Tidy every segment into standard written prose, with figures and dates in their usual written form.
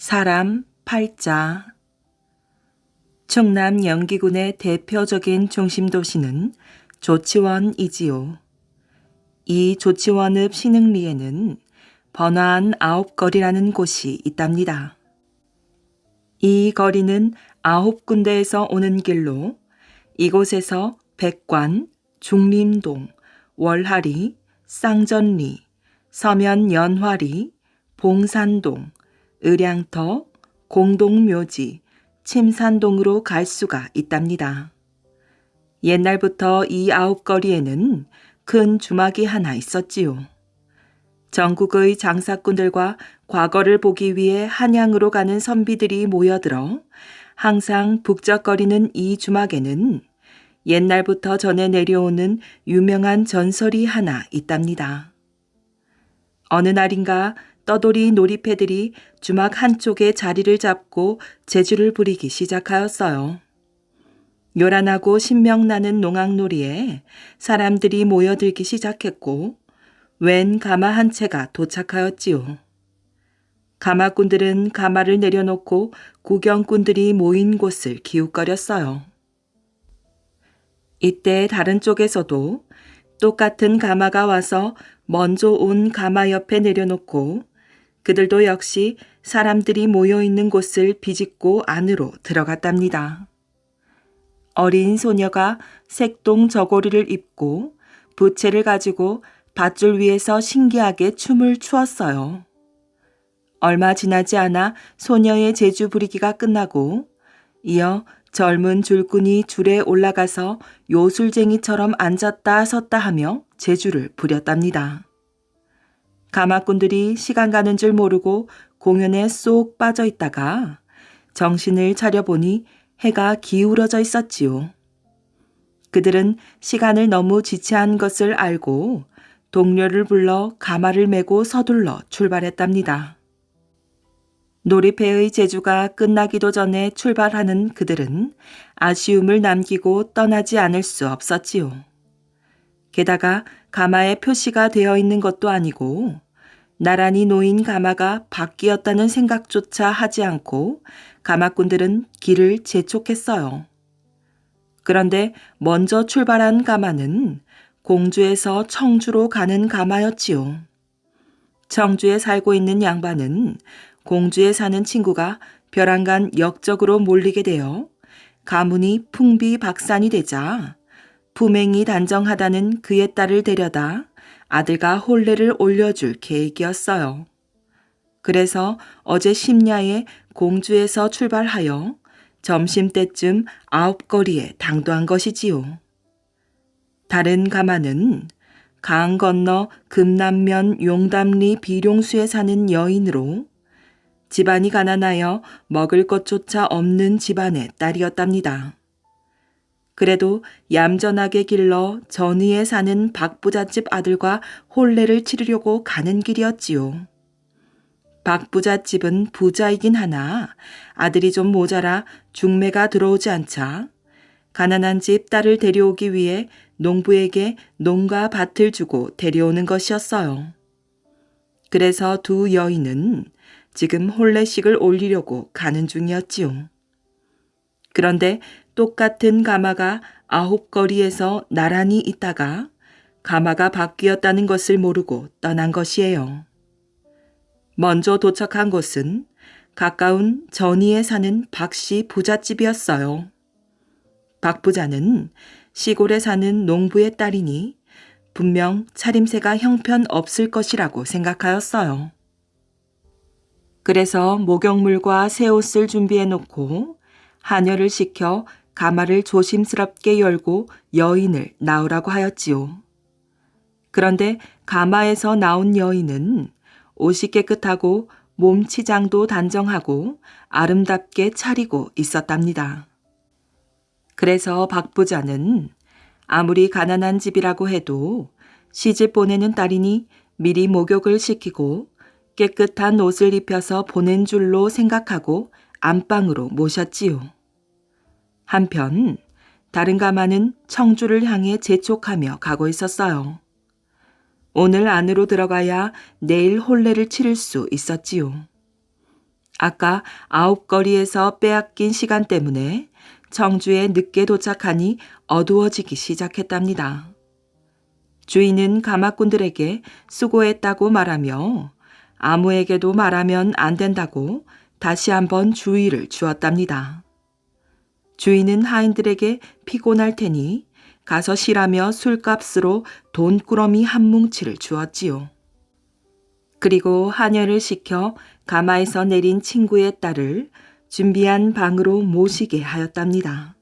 사람 팔자. 충남 영기군의 대표적인 중심 도시는 조치원이지요. 이 조치원읍 신흥리에는 번화한 9거리라는 곳이 있답니다. 이 거리는 9군데에서 오는 길로 이곳에서 백관, 중림동, 월하리, 쌍전리, 서면연화리, 봉산동, 의량터, 공동묘지, 침산동으로 갈 수가 있답니다. 옛날부터 이 9거리에는 큰 주막이 하나 있었지요. 전국의 장사꾼들과 과거를 보기 위해 한양으로 가는 선비들이 모여들어 항상 북적거리는 이 주막에는 옛날부터 전해 내려오는 유명한 전설이 하나 있답니다. 어느 날인가 떠돌이 놀이패들이 주막 한쪽에 자리를 잡고 재주를 부리기 시작하였어요. 요란하고 신명나는 농악놀이에 사람들이 모여들기 시작했고 웬 가마 한 채가 도착하였지요. 가마꾼들은 가마를 내려놓고 구경꾼들이 모인 곳을 기웃거렸어요. 이때 다른 쪽에서도 똑같은 가마가 와서 먼저 온 가마 옆에 내려놓고 그들도 역시 사람들이 모여있는 곳을 비집고 안으로 들어갔답니다. 어린 소녀가 색동 저고리를 입고 부채를 가지고 밧줄 위에서 신기하게 춤을 추었어요. 얼마 지나지 않아 소녀의 재주 부리기가 끝나고 이어 젊은 줄꾼이 줄에 올라가서 요술쟁이처럼 앉았다 섰다 하며 재주를 부렸답니다. 가마꾼들이 시간 가는 줄 모르고 공연에 쏙 빠져 있다가 정신을 차려보니 해가 기울어져 있었지요. 그들은 시간을 너무 지체한 것을 알고 동료를 불러 가마를 메고 서둘러 출발했답니다. 놀이패의 제주가 끝나기도 전에 출발하는 그들은 아쉬움을 남기고 떠나지 않을 수 없었지요. 게다가 가마에 표시가 되어 있는 것도 아니고 나란히 놓인 가마가 바뀌었다는 생각조차 하지 않고 가마꾼들은 길을 재촉했어요. 그런데 먼저 출발한 가마는 공주에서 청주로 가는 가마였지요. 청주에 살고 있는 양반은 공주에 사는 친구가 벼랑간 역적으로 몰리게 되어 가문이 풍비박산이 되자 품행이 단정하다는 그의 딸을 데려다 아들과 혼례를 올려줄 계획이었어요. 그래서 어제 심야에 공주에서 출발하여 점심때쯤 9거리에 당도한 것이지요. 다른 가마는 강 건너 금남면 용담리 비룡수에 사는 여인으로 집안이 가난하여 먹을 것조차 없는 집안의 딸이었답니다. 그래도 얌전하게 길러 전위에 사는 박부잣집 아들과 혼례를 치르려고 가는 길이었지요. 박부잣집은 부자이긴 하나 아들이 좀 모자라 중매가 들어오지 않자 가난한 집 딸을 데려오기 위해 농부에게 농가 밭을 주고 데려오는 것이었어요. 그래서 두 여인은 지금 혼례식을 올리려고 가는 중이었지요. 그런데 똑같은 가마가 9거리에서 나란히 있다가 가마가 바뀌었다는 것을 모르고 떠난 것이에요. 먼저 도착한 곳은 가까운 전위에 사는 박씨 부잣집이었어요. 박 부자는 시골에 사는 농부의 딸이니 분명 차림새가 형편없을 것이라고 생각하였어요. 그래서 목욕물과 새 옷을 준비해 놓고 하녀를 시켜 가마를 조심스럽게 열고 여인을 나오라고 하였지요. 그런데 가마에서 나온 여인은 옷이 깨끗하고 몸치장도 단정하고 아름답게 차리고 있었답니다. 그래서 박 부자는 아무리 가난한 집이라고 해도 시집 보내는 딸이니 미리 목욕을 시키고 깨끗한 옷을 입혀서 보낸 줄로 생각하고 안방으로 모셨지요. 한편 다른 가마는 청주를 향해 재촉하며 가고 있었어요. 오늘 안으로 들어가야 내일 혼례를 치를 수 있었지요. 아까 아홉거리에서 빼앗긴 시간 때문에 청주에 늦게 도착하니 어두워지기 시작했답니다. 주인은 가마꾼들에게 수고했다고 말하며 아무에게도 말하면 안 된다고 다시 한번 주의를 주었답니다. 주인은 하인들에게 피곤할 테니 가서 쉬라며 술값으로 돈꾸러미 한 뭉치를 주었지요. 그리고 하녀를 시켜 가마에서 내린 친구의 딸을 준비한 방으로 모시게 하였답니다.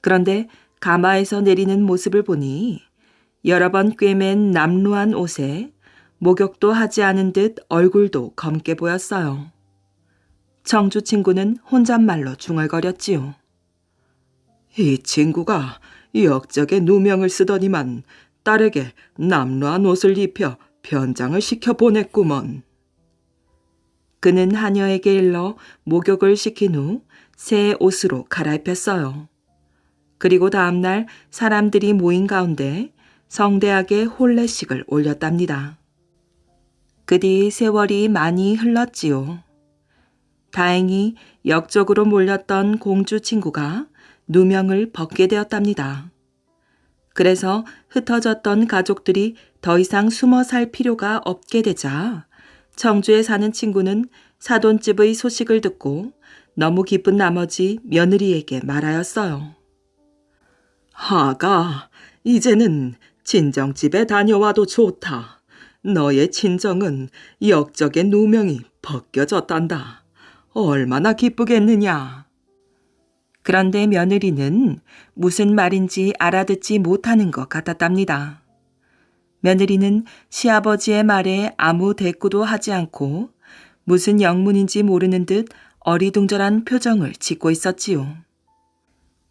그런데 가마에서 내리는 모습을 보니 여러 번 꿰맨 남루한 옷에 목욕도 하지 않은 듯 얼굴도 검게 보였어요. 청주 친구는 혼잣말로 중얼거렸지요. 이 친구가 역적의 누명을 쓰더니만 딸에게 남루한 옷을 입혀 변장을 시켜 보냈구먼. 그는 하녀에게 일러 목욕을 시킨 후 새 옷으로 갈아입혔어요. 그리고 다음날 사람들이 모인 가운데 성대하게 혼례식을 올렸답니다. 그 뒤 세월이 많이 흘렀지요. 다행히 역적으로 몰렸던 공주 친구가 누명을 벗게 되었답니다. 그래서 흩어졌던 가족들이 더 이상 숨어 살 필요가 없게 되자 청주에 사는 친구는 사돈집의 소식을 듣고 너무 기쁜 나머지 며느리에게 말하였어요. 아가, 이제는 친정집에 다녀와도 좋다. 너의 친정은 역적의 누명이 벗겨졌단다. 얼마나 기쁘겠느냐. 그런데 며느리는 무슨 말인지 알아듣지 못하는 것 같았답니다. 며느리는 시아버지의 말에 아무 대꾸도 하지 않고 무슨 영문인지 모르는 듯 어리둥절한 표정을 짓고 있었지요.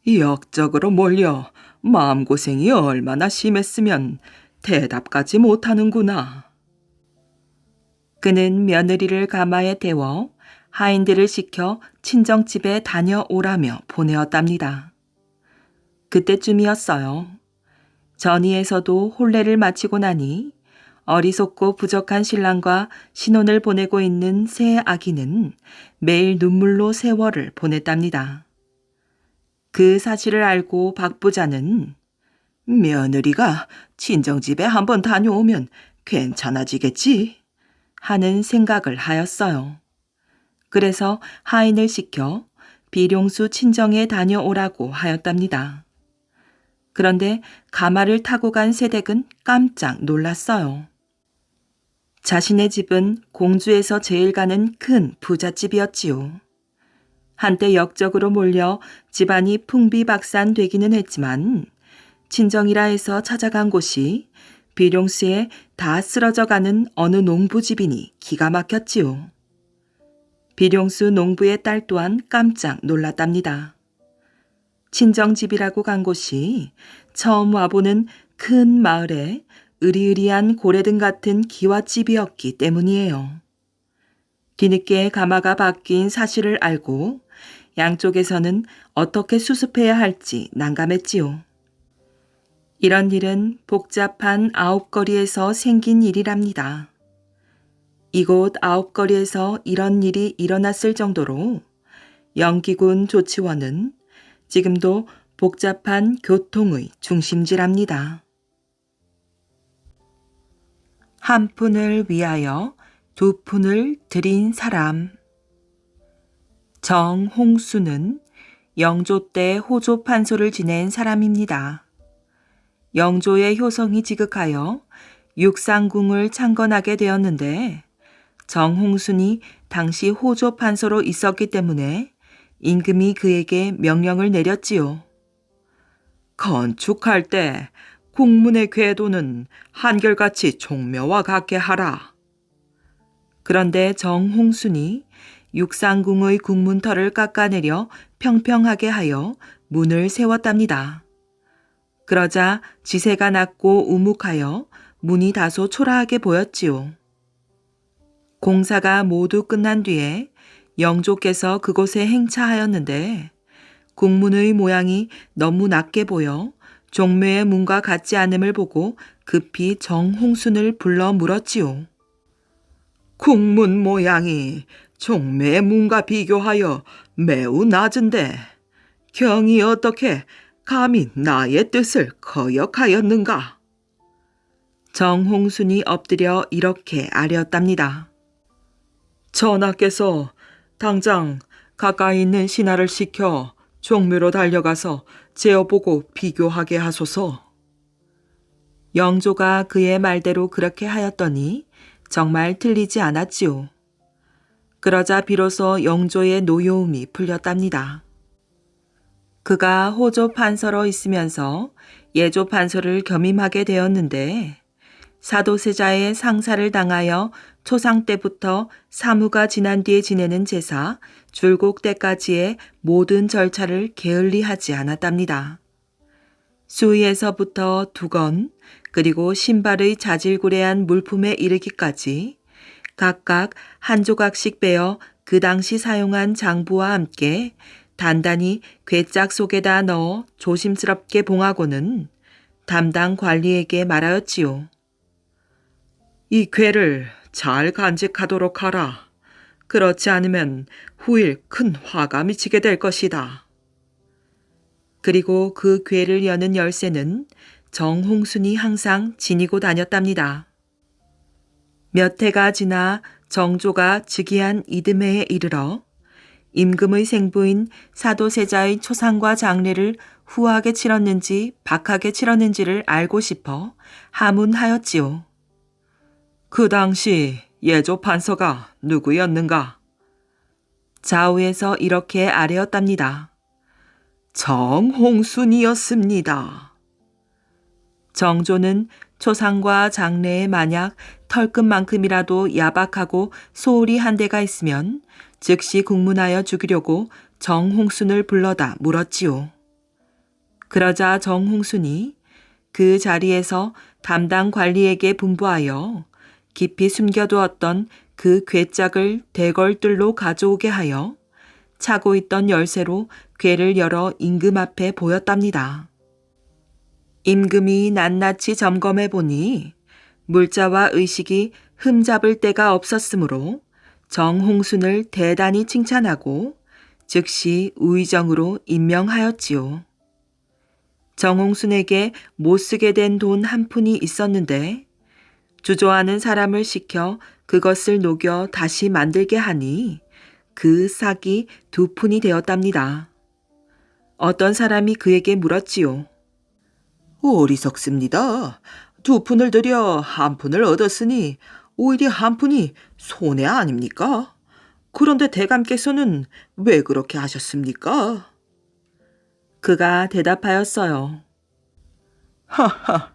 역적으로 몰려 마음고생이 얼마나 심했으면 대답까지 못하는구나. 그는 며느리를 가마에 태워 하인들을 시켜 친정집에 다녀오라며 보내었답니다. 그때쯤이었어요. 전이에서도 혼례를 마치고 나니 어리석고 부족한 신랑과 신혼을 보내고 있는 새 아기는 매일 눈물로 세월을 보냈답니다. 그 사실을 알고 박 부자는 며느리가 친정집에 한번 다녀오면 괜찮아지겠지 하는 생각을 하였어요. 그래서 하인을 시켜 비룡수 친정에 다녀오라고 하였답니다. 그런데 가마를 타고 간 새댁은 깜짝 놀랐어요. 자신의 집은 공주에서 제일 가는 큰 부잣집이었지요. 한때 역적으로 몰려 집안이 풍비박산 되기는 했지만 친정이라 해서 찾아간 곳이 비룡수에 다 쓰러져가는 어느 농부집이니 기가 막혔지요. 비룡수 농부의 딸 또한 깜짝 놀랐답니다. 친정집이라고 간 곳이 처음 와보는 큰 마을에 으리으리한 고래등 같은 기와집이었기 때문이에요. 뒤늦게 가마가 바뀐 사실을 알고 양쪽에서는 어떻게 수습해야 할지 난감했지요. 이런 일은 복잡한 아홉거리에서 생긴 일이랍니다. 이곳 아홉거리에서 이런 일이 일어났을 정도로 영기군 조치원은 지금도 복잡한 교통의 중심지랍니다. 한 푼을 위하여 두 푼을 들인 사람. 정홍수는 영조 때 호조 판소를 지낸 사람입니다. 영조의 효성이 지극하여 육상궁을 창건하게 되었는데 정홍순이 당시 호조 판서로 있었기 때문에 임금이 그에게 명령을 내렸지요. 건축할 때 궁문의 궤도는 한결같이 종묘와 같게 하라. 그런데 정홍순이 육상궁의 궁문터를 깎아내려 평평하게 하여 문을 세웠답니다. 그러자 지세가 낮고 우묵하여 문이 다소 초라하게 보였지요. 공사가 모두 끝난 뒤에 영조께서 그곳에 행차하였는데 궁문의 모양이 너무 낮게 보여 종묘의 문과 같지 않음을 보고 급히 정홍순을 불러 물었지요. 국문 모양이 종묘의 문과 비교하여 매우 낮은데 경이 어떻게 감히 나의 뜻을 거역하였는가? 정홍순이 엎드려 이렇게 아뢰었답니다. 전하께서 당장 가까이 있는 신하를 시켜 종묘로 달려가서 재어보고 비교하게 하소서. 영조가 그의 말대로 그렇게 하였더니 정말 틀리지 않았지요. 그러자 비로소 영조의 노여움이 풀렸답니다. 그가 호조 판서로 있으면서 예조 판서를 겸임하게 되었는데 사도세자의 상사를 당하여 초상 때부터 사무가 지난 뒤에 지내는 제사, 줄곡 때까지의 모든 절차를 게을리하지 않았답니다. 수의에서부터 두건, 그리고 신발의 자질구레한 물품에 이르기까지 각각 한 조각씩 빼어 그 당시 사용한 장부와 함께 단단히 괴짝 속에다 넣어 조심스럽게 봉하고는 담당 관리에게 말하였지요. 이 괴를 잘 간직하도록 하라. 그렇지 않으면 후일 큰 화가 미치게 될 것이다. 그리고 그 괴를 여는 열쇠는 정홍순이 항상 지니고 다녔답니다. 몇 해가 지나 정조가 즉위한 이듬해에 이르러 임금의 생부인 사도세자의 초상과 장례를 후하게 치렀는지 박하게 치렀는지를 알고 싶어 하문하였지요. 그 당시 예조 판서가 누구였는가? 좌우에서 이렇게 아뢰었답니다. 정홍순이었습니다. 정조는 초상과 장례에 만약 털끝만큼이라도 야박하고 소홀히 한 데가 있으면 즉시 국문하여 죽이려고 정홍순을 불러다 물었지요. 그러자 정홍순이 그 자리에서 담당 관리에게 분부하여 깊이 숨겨두었던 그 괴짝을 대궐들로 가져오게 하여 차고 있던 열쇠로 괴를 열어 임금 앞에 보였답니다. 임금이 낱낱이 점검해 보니 물자와 의식이 흠잡을 데가 없었으므로 정홍순을 대단히 칭찬하고 즉시 우의정으로 임명하였지요. 정홍순에게 못쓰게 된 돈 한 푼이 있었는데 주저하는 사람을 시켜 그것을 녹여 다시 만들게 하니 그 싹이 2푼이 되었답니다. 어떤 사람이 그에게 물었지요. 어리석습니다. 2푼을 들여 1푼을 얻었으니 오히려 1푼이 손해 아닙니까? 그런데 대감께서는 왜 그렇게 하셨습니까? 그가 대답하였어요. 하하,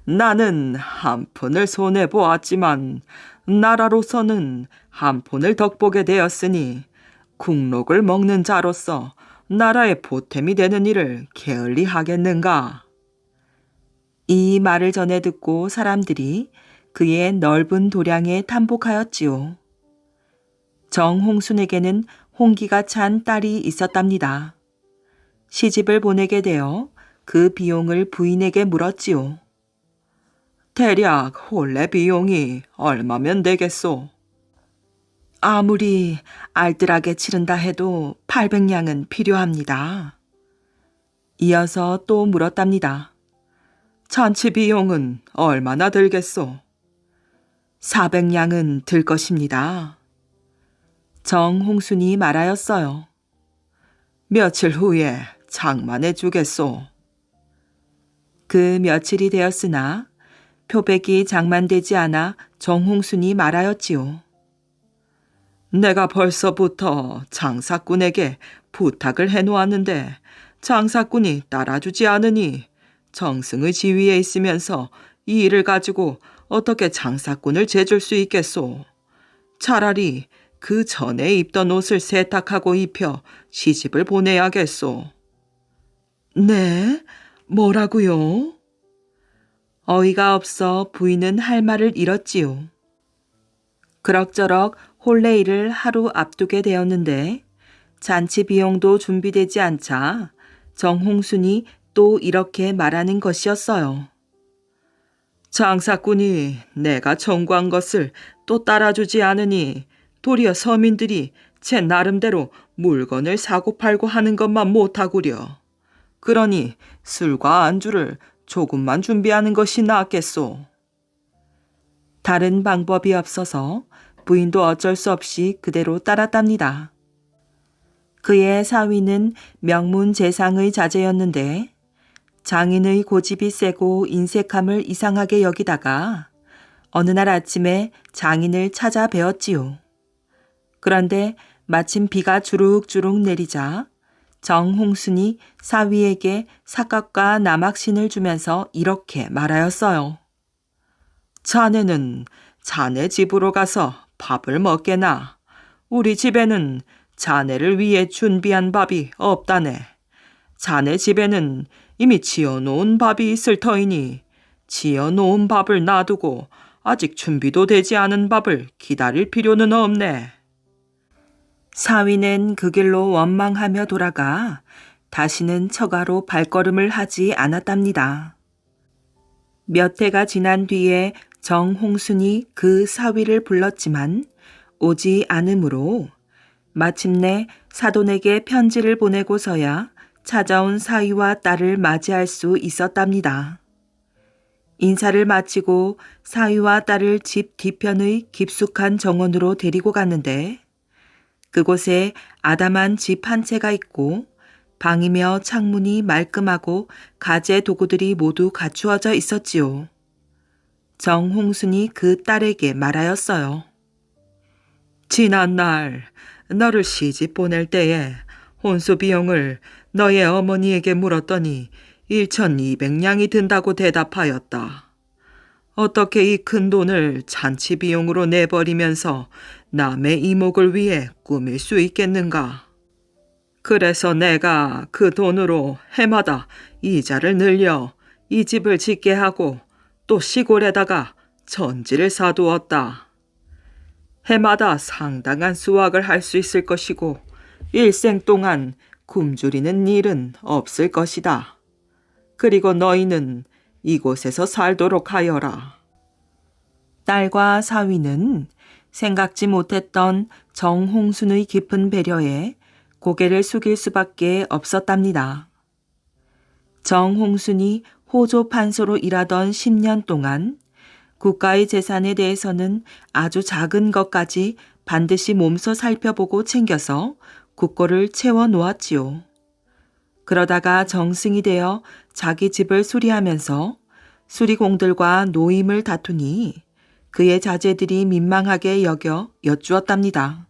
나는 1푼을 손해보았지만 나라로서는 1푼을 덕보게 되었으니 국록을 먹는 자로서 나라의 보탬이 되는 일을 게을리 하겠는가? 이 말을 전해 듣고 사람들이 그의 넓은 도량에 탐복하였지요. 정홍순에게는 홍기가 찬 딸이 있었답니다. 시집을 보내게 되어 그 비용을 부인에게 물었지요. 대략 혼례 비용이 얼마면 되겠소? 아무리 알뜰하게 치른다 해도 800냥은 필요합니다. 이어서 또 물었답니다. 잔치 비용은 얼마나 들겠소? 400냥은 들 것입니다. 정홍순이 말하였어요. 며칠 후에 장만해 주겠소. 그 며칠이 되었으나 표백이 장만되지 않아 정홍순이 말하였지요. 내가 벌써부터 장사꾼에게 부탁을 해놓았는데 장사꾼이 따라주지 않으니 정승의 지위에 있으면서 이 일을 가지고 어떻게 장사꾼을 재줄 수 있겠소? 차라리 그 전에 입던 옷을 세탁하고 입혀 시집을 보내야겠소. 네? 뭐라고요? 어이가 없어 부인은 할 말을 잃었지요. 그럭저럭 혼례일을 하루 앞두게 되었는데 잔치 비용도 준비되지 않자 정홍순이 또 이렇게 말하는 것이었어요. 장사꾼이 내가 청구한 것을 또 따라주지 않으니 도리어 서민들이 제 나름대로 물건을 사고 팔고 하는 것만 못하구려. 그러니 술과 안주를 조금만 준비하는 것이 낫겠소. 다른 방법이 없어서 부인도 어쩔 수 없이 그대로 따랐답니다. 그의 사위는 명문재상의 자제였는데 장인의 고집이 세고 인색함을 이상하게 여기다가 어느 날 아침에 장인을 찾아 뵈었지요. 그런데 마침 비가 주룩주룩 내리자 정홍순이 사위에게 삿갓과 남학신을 주면서 이렇게 말하였어요. 자네는 자네 집으로 가서 밥을 먹게나. 우리 집에는 자네를 위해 준비한 밥이 없다네. 자네 집에는 이미 지어놓은 밥이 있을 터이니 지어놓은 밥을 놔두고 아직 준비도 되지 않은 밥을 기다릴 필요는 없네. 사위는 그 길로 원망하며 돌아가 다시는 처가로 발걸음을 하지 않았답니다. 몇 해가 지난 뒤에 정홍순이 그 사위를 불렀지만 오지 않으므로 마침내 사돈에게 편지를 보내고서야 찾아온 사위와 딸을 맞이할 수 있었답니다. 인사를 마치고 사위와 딸을 집 뒤편의 깊숙한 정원으로 데리고 갔는데 그곳에 아담한 집 한 채가 있고 방이며 창문이 말끔하고 가재 도구들이 모두 갖추어져 있었지요. 정홍순이 그 딸에게 말하였어요. 지난 날 너를 시집 보낼 때에 혼수 비용을 너의 어머니에게 물었더니 1,200냥이 든다고 대답하였다. 어떻게 이 큰 돈을 잔치 비용으로 내버리면서 남의 이목을 위해 꾸밀 수 있겠는가? 그래서 내가 그 돈으로 해마다 이자를 늘려 이 집을 짓게 하고 또 시골에다가 전지를 사두었다. 해마다 상당한 수확을 할 수 있을 것이고 일생 동안 굶주리는 일은 없을 것이다. 그리고 너희는 이곳에서 살도록 하여라. 딸과 사위는 생각지 못했던 정홍순의 깊은 배려에 고개를 숙일 수밖에 없었답니다. 정홍순이 호조 판소로 일하던 10년 동안 국가의 재산에 대해서는 아주 작은 것까지 반드시 몸소 살펴보고 챙겨서 국고를 채워 놓았지요. 그러다가 정승이 되어 자기 집을 수리하면서 수리공들과 노임을 다투니 그의 자제들이 민망하게 여겨 여쭈었답니다.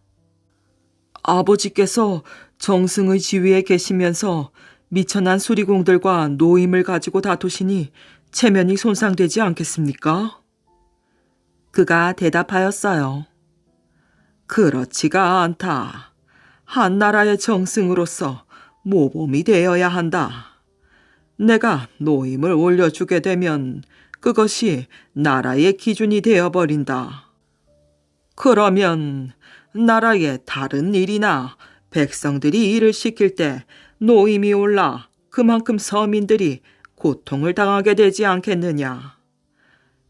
아버지께서 정승의 지위에 계시면서 미천한 수리공들과 노임을 가지고 다투시니 체면이 손상되지 않겠습니까? 그가 대답하였어요. 그렇지가 않다. 한 나라의 정승으로서 모범이 되어야 한다. 내가 노임을 올려주게 되면 그것이 나라의 기준이 되어버린다. 그러면 나라의 다른 일이나 백성들이 일을 시킬 때 노임이 올라 그만큼 서민들이 고통을 당하게 되지 않겠느냐.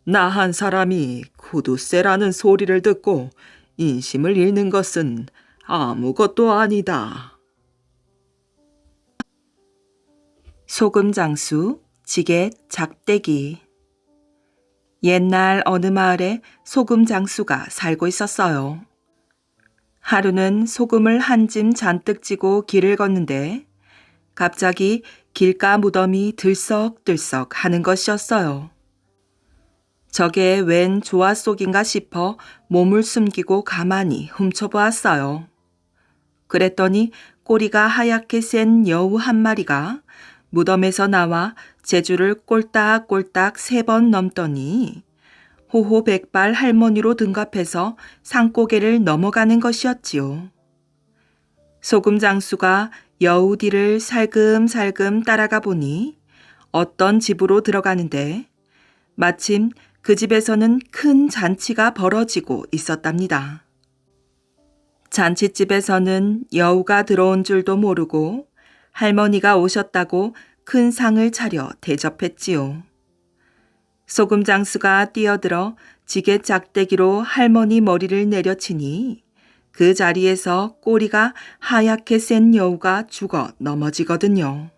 나 한 사람이 구두쇠라는 소리를 듣고 인심을 잃는 것은 아무것도 아니다. 소금장수, 지게, 작대기. 옛날 어느 마을에 소금장수가 살고 있었어요. 하루는 소금을 한 짐 잔뜩 지고 길을 걷는데 갑자기 길가 무덤이 들썩들썩 하는 것이었어요. 저게 웬 조화 속인가 싶어 몸을 숨기고 가만히 훔쳐보았어요. 그랬더니 꼬리가 하얗게 센 여우 한 마리가 무덤에서 나와 제주를 꼴딱꼴딱 3번 넘더니 호호백발 할머니로 등갑해서 산고개를 넘어가는 것이었지요. 소금장수가 여우 뒤를 살금살금 따라가 보니 어떤 집으로 들어가는데 마침 그 집에서는 큰 잔치가 벌어지고 있었답니다. 잔치집에서는 여우가 들어온 줄도 모르고 할머니가 오셨다고 큰 상을 차려 대접했지요. 소금 장수가 뛰어들어 지게 짝대기로 할머니 머리를 내려치니 그 자리에서 꼬리가 하얗게 센 여우가 죽어 넘어지거든요.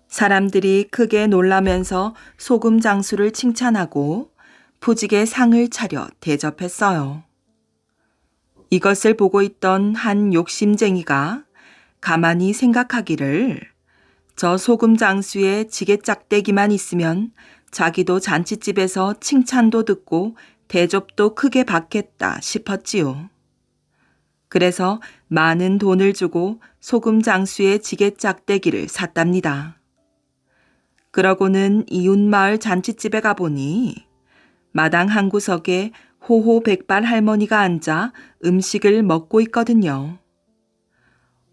사람들이 크게 놀라면서 소금 장수를 칭찬하고 푸직의 상을 차려 대접했어요. 이것을 보고 있던 한 욕심쟁이가 가만히 생각하기를 저 소금 장수의 지게 짝대기만 있으면 자기도 잔치집에서 칭찬도 듣고 대접도 크게 받겠다 싶었지요. 그래서 많은 돈을 주고 소금 장수의 지게 짝대기를 샀답니다. 그러고는 이웃 마을 잔치집에 가보니 마당 한 구석에 호호 백발 할머니가 앉아 음식을 먹고 있거든요.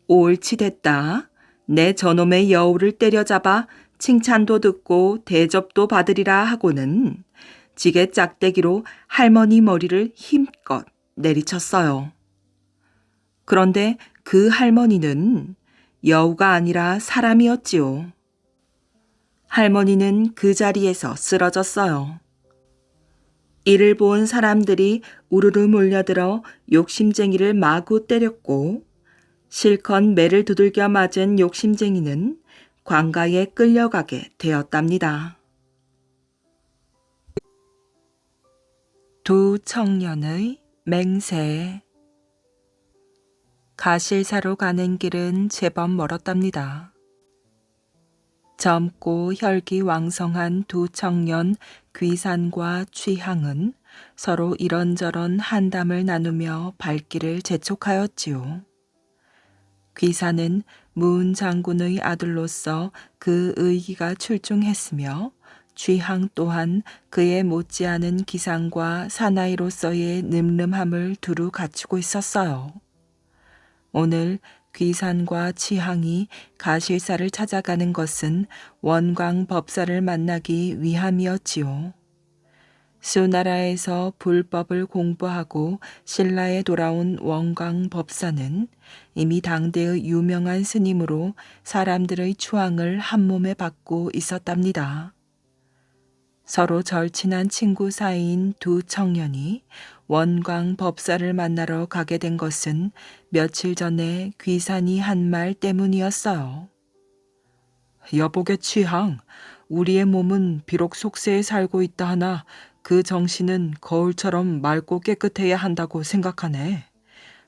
옳지 됐다. 내 저놈의 여우를 때려잡아 칭찬도 듣고 대접도 받으리라 하고는 지게 짝대기로 할머니 머리를 힘껏 내리쳤어요. 그런데 그 할머니는 여우가 아니라 사람이었지요. 할머니는 그 자리에서 쓰러졌어요. 이를 본 사람들이 우르르 몰려들어 욕심쟁이를 마구 때렸고 실컷 매를 두들겨 맞은 욕심쟁이는 관가에 끌려가게 되었답니다. 두 청년의 맹세. 가실사로 가는 길은 제법 멀었답니다. 젊고 혈기왕성한 두 청년 귀산과 취향은 서로 이런저런 한담을 나누며 발길을 재촉하였지요. 귀산은 문 장군의 아들로서 그 의기가 출중했으며 취향 또한 그의 못지않은 기상과 사나이로서의 늠름함을 두루 갖추고 있었어요. 오늘 귀산과 취향이 가실사를 찾아가는 것은 원광 법사를 만나기 위함이었지요. 수나라에서 불법을 공부하고 신라에 돌아온 원광 법사는 이미 당대의 유명한 스님으로 사람들의 추앙을 한몸에 받고 있었답니다. 서로 절친한 친구 사이인 두 청년이 원광 법사를 만나러 가게 된 것은 며칠 전에 귀산이 한 말 때문이었어요. 여복의 취향, 우리의 몸은 비록 속세에 살고 있다 하나 그 정신은 거울처럼 맑고 깨끗해야 한다고 생각하네.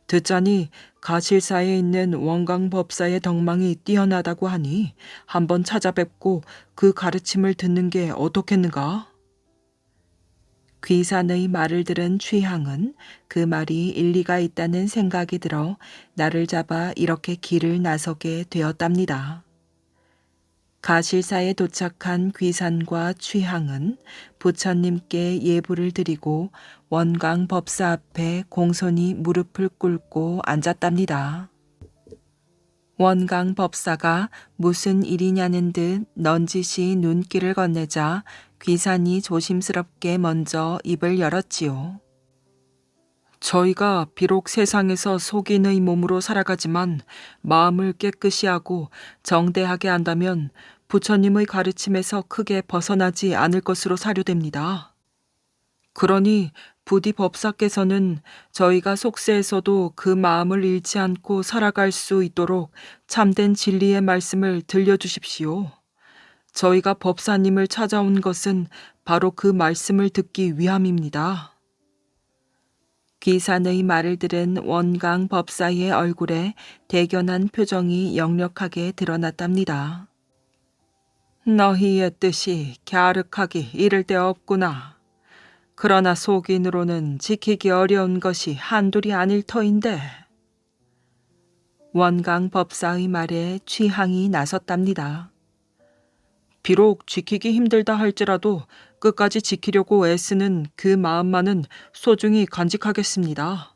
듣자니 가실사에 있는 원광 법사의 덕망이 뛰어나다고 하니 한번 찾아뵙고 그 가르침을 듣는 게 어떻겠는가? 귀산의 말을 들은 취향은 그 말이 일리가 있다는 생각이 들어 나를 잡아 이렇게 길을 나서게 되었답니다. 가실사에 도착한 귀산과 취향은 부처님께 예불을 드리고 원광 법사 앞에 공손히 무릎을 꿇고 앉았답니다. 원광 법사가 무슨 일이냐는 듯 넌지시 눈길을 건네자 귀산이 조심스럽게 먼저 입을 열었지요. 저희가 비록 세상에서 속인의 몸으로 살아가지만 마음을 깨끗이 하고 정대하게 한다면 부처님의 가르침에서 크게 벗어나지 않을 것으로 사료됩니다. 그러니 부디 법사께서는 저희가 속세에서도 그 마음을 잃지 않고 살아갈 수 있도록 참된 진리의 말씀을 들려주십시오. 저희가 법사님을 찾아온 것은 바로 그 말씀을 듣기 위함입니다. 귀산의 말을 들은 원광 법사의 얼굴에 대견한 표정이 역력하게 드러났답니다. 너희의 뜻이 갸륵하기 이를 데 없구나. 그러나 속인으로는 지키기 어려운 것이 한둘이 아닐 터인데. 원광 법사의 말에 취향이 나섰답니다. 비록 지키기 힘들다 할지라도 끝까지 지키려고 애쓰는 그 마음만은 소중히 간직하겠습니다.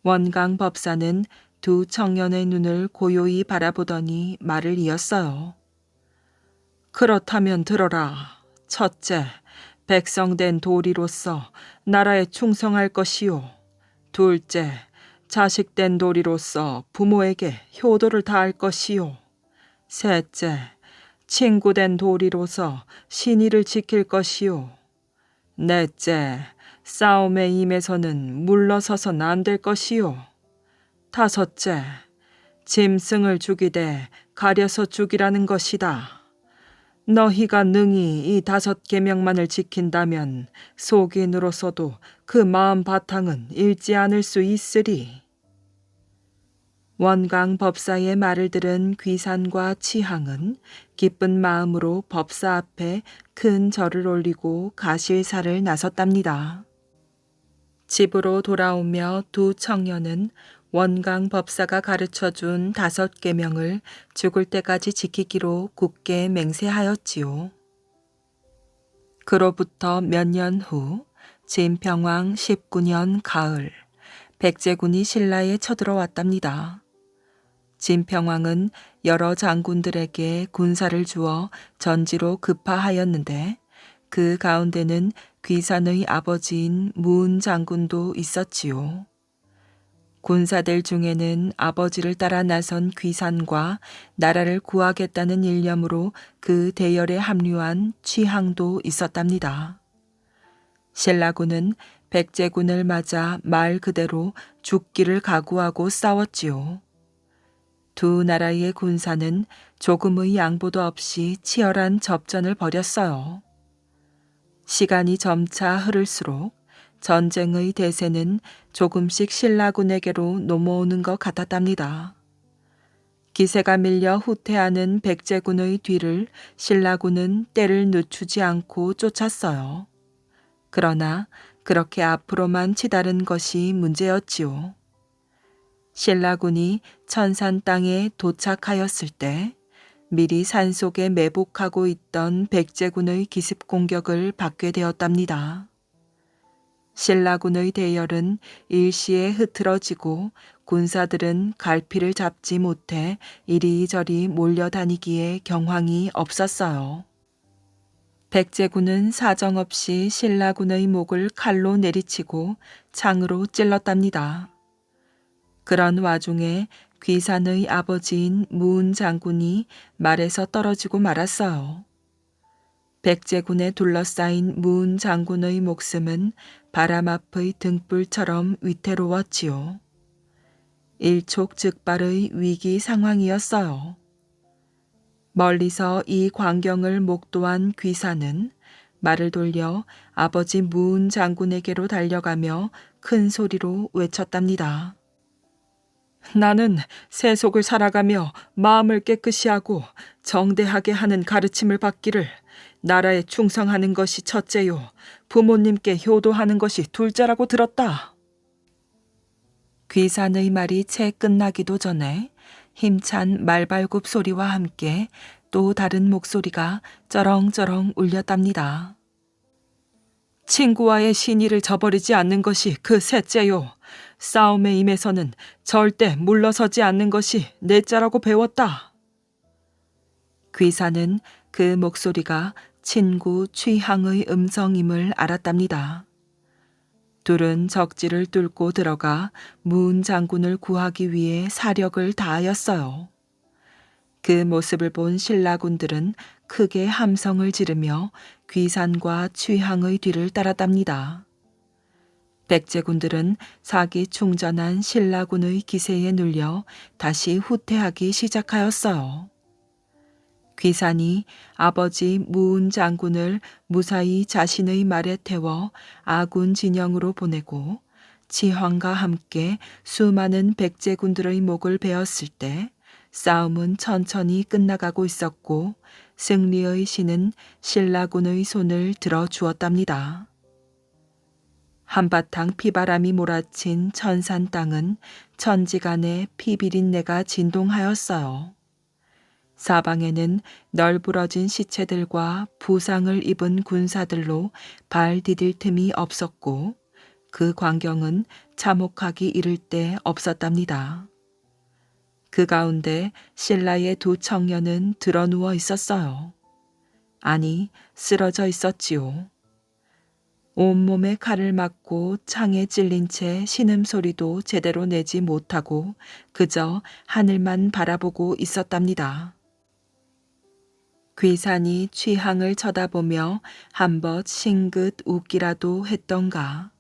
원광 법사는 두 청년의 눈을 고요히 바라보더니 말을 이었어요. 그렇다면 들어라. 첫째, 백성된 도리로서 나라에 충성할 것이요. 둘째, 자식된 도리로서 부모에게 효도를 다할 것이요. 셋째, 친구된 도리로서 신의를 지킬 것이요. 넷째, 싸움에 임해서는 물러서선 안 될 것이요. 다섯째, 짐승을 죽이되 가려서 죽이라는 것이다. 너희가 능히 이 5계명만을 지킨다면 속인으로서도 그 마음 바탕은 잃지 않을 수 있으리. 원강 법사의 말을 들은 귀산과 치항은 기쁜 마음으로 법사 앞에 큰 절을 올리고 가실사를 나섰답니다. 집으로 돌아오며 두 청년은 원강 법사가 가르쳐준 5계명을 죽을 때까지 지키기로 굳게 맹세하였지요. 그로부터 몇 년 후 진평왕 19년 가을 백제군이 신라에 쳐들어왔답니다. 진평왕은 여러 장군들에게 군사를 주어 전지로 급파하였는데 그 가운데는 귀산의 아버지인 무은 장군도 있었지요. 군사들 중에는 아버지를 따라 나선 귀산과 나라를 구하겠다는 일념으로 그 대열에 합류한 취항도 있었답니다. 신라군은 백제군을 맞아 말 그대로 죽기를 각오하고 싸웠지요. 두 나라의 군사는 조금의 양보도 없이 치열한 접전을 벌였어요. 시간이 점차 흐를수록 전쟁의 대세는 조금씩 신라군에게로 넘어오는 것 같았답니다. 기세가 밀려 후퇴하는 백제군의 뒤를 신라군은 때를 늦추지 않고 쫓았어요. 그러나 그렇게 앞으로만 치달은 것이 문제였지요. 신라군이 천산 땅에 도착하였을 때 미리 산속에 매복하고 있던 백제군의 기습 공격을 받게 되었답니다. 신라군의 대열은 일시에 흐트러지고 군사들은 갈피를 잡지 못해 이리저리 몰려다니기에 경황이 없었어요. 백제군은 사정없이 신라군의 목을 칼로 내리치고 창으로 찔렀답니다. 그런 와중에 귀산의 아버지인 무은 장군이 말에서 떨어지고 말았어요. 백제군에 둘러싸인 무은 장군의 목숨은 바람 앞의 등불처럼 위태로웠지요. 일촉즉발의 위기 상황이었어요. 멀리서 이 광경을 목도한 귀산은 말을 돌려 아버지 무은 장군에게로 달려가며 큰 소리로 외쳤답니다. 나는 세속을 살아가며 마음을 깨끗이 하고 정대하게 하는 가르침을 받기를, 나라에 충성하는 것이 첫째요, 부모님께 효도하는 것이 둘째라고 들었다. 귀산의 말이 채 끝나기도 전에 힘찬 말발굽 소리와 함께 또 다른 목소리가 쩌렁쩌렁 울렸답니다. 친구와의 신의를 저버리지 않는 것이 그 셋째요. 싸움에 임해서는 절대 물러서지 않는 것이 넷째라고 배웠다. 귀사는 그 목소리가 친구 취향의 음성임을 알았답니다. 둘은 적지를 뚫고 들어가 무은 장군을 구하기 위해 사력을 다하였어요. 그 모습을 본 신라군들은 크게 함성을 지르며 귀산과 취향의 뒤를 따랐답니다. 백제군들은 사기 충전한 신라군의 기세에 눌려 다시 후퇴하기 시작하였어요. 귀산이 아버지 무은 장군을 무사히 자신의 말에 태워 아군 진영으로 보내고 치황과 함께 수많은 백제군들의 목을 베었을 때 싸움은 천천히 끝나가고 있었고 승리의 신은 신라군의 손을 들어주었답니다. 한바탕 피바람이 몰아친 천산 땅은 천지간에 피비린내가 진동하였어요. 사방에는 널브러진 시체들과 부상을 입은 군사들로 발 디딜 틈이 없었고 그 광경은 참혹하기 이를 데 없었답니다. 그 가운데 신라의 두 청년은 드러누워 있었어요. 아니, 쓰러져 있었지요. 온몸에 칼을 맞고 창에 찔린 채 신음소리도 제대로 내지 못하고 그저 하늘만 바라보고 있었답니다. 귀산이 취향을 쳐다보며 한벗 싱긋 웃기라도 했던가.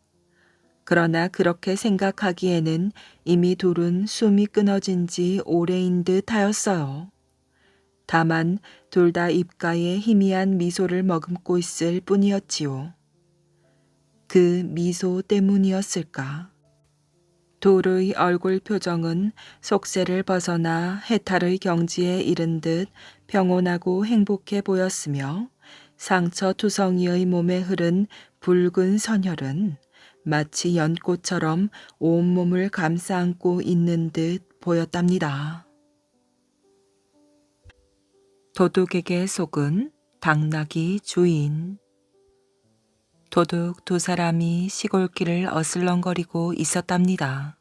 그러나 그렇게 생각하기에는 이미 둘은 숨이 끊어진 지 오래인 듯 하였어요. 다만 둘 다 입가에 희미한 미소를 머금고 있을 뿐이었지요. 그 미소 때문이었을까. 둘의 얼굴 표정은 속세를 벗어나 해탈의 경지에 이른 듯 평온하고 행복해 보였으며 상처투성이의 몸에 흐른 붉은 선혈은 마치 연꽃처럼 온몸을 감싸안고 있는 듯 보였답니다. 도둑에게 속은 당나귀 주인. 도둑 두 사람이 시골길을 어슬렁거리고 있었답니다.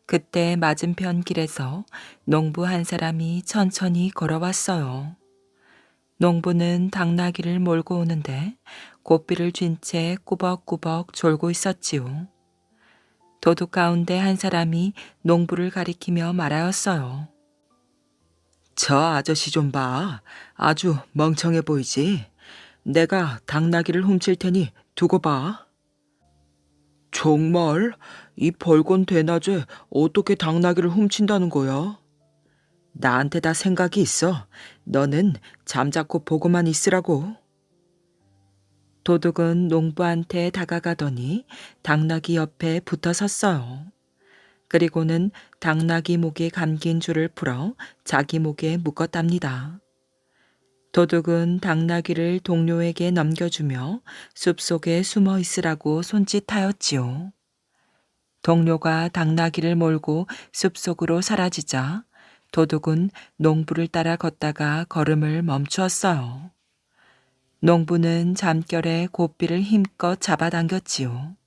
그때 맞은편 길에서 농부 한 사람이 천천히 걸어왔어요. 농부는 당나귀를 몰고 오는데 고삐를 쥔 채 꾸벅꾸벅 졸고 있었지요. 도둑 가운데 한 사람이 농부를 가리키며 말하였어요. 저 아저씨 좀 봐. 아주 멍청해 보이지? 내가 당나귀를 훔칠 테니 두고 봐. 정말? 이 벌건 대낮에 어떻게 당나귀를 훔친다는 거야? 나한테 다 생각이 있어. 너는 잠자코 보고만 있으라고. 도둑은 농부한테 다가가더니 당나귀 옆에 붙어 섰어요. 그리고는 당나귀 목에 감긴 줄을 풀어 자기 목에 묶었답니다. 도둑은 당나귀를 동료에게 넘겨주며 숲속에 숨어 있으라고 손짓하였지요. 동료가 당나귀를 몰고 숲속으로 사라지자 도둑은 농부를 따라 걷다가 걸음을 멈추었어요. 농부는 잠결에 고삐를 힘껏 잡아당겼지요.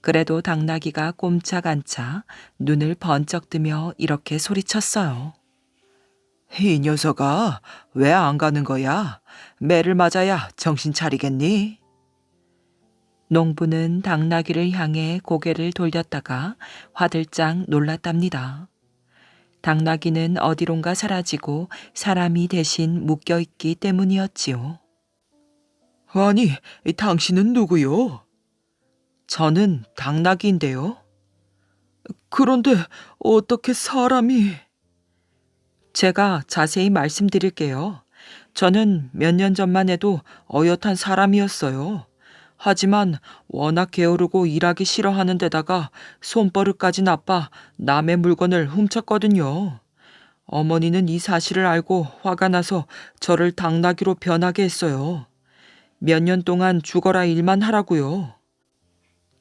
그래도 당나귀가 꼼짝 않자 눈을 번쩍 뜨며 이렇게 소리쳤어요. 이 녀석아, 왜 안 가는 거야? 매를 맞아야 정신 차리겠니? 농부는 당나귀를 향해 고개를 돌렸다가 화들짝 놀랐답니다. 당나귀는 어디론가 사라지고 사람이 대신 묶여있기 때문이었지요. 아니, 당신은 누구요? 저는 당나귀인데요. 그런데 어떻게 사람이... 제가 자세히 말씀드릴게요. 저는 몇 년 전만 해도 어엿한 사람이었어요. 하지만 워낙 게으르고 일하기 싫어하는 데다가 손버릇까지 나빠 남의 물건을 훔쳤거든요. 어머니는 이 사실을 알고 화가 나서 저를 당나귀로 변하게 했어요. 몇 년 동안 죽어라 일만 하라고요.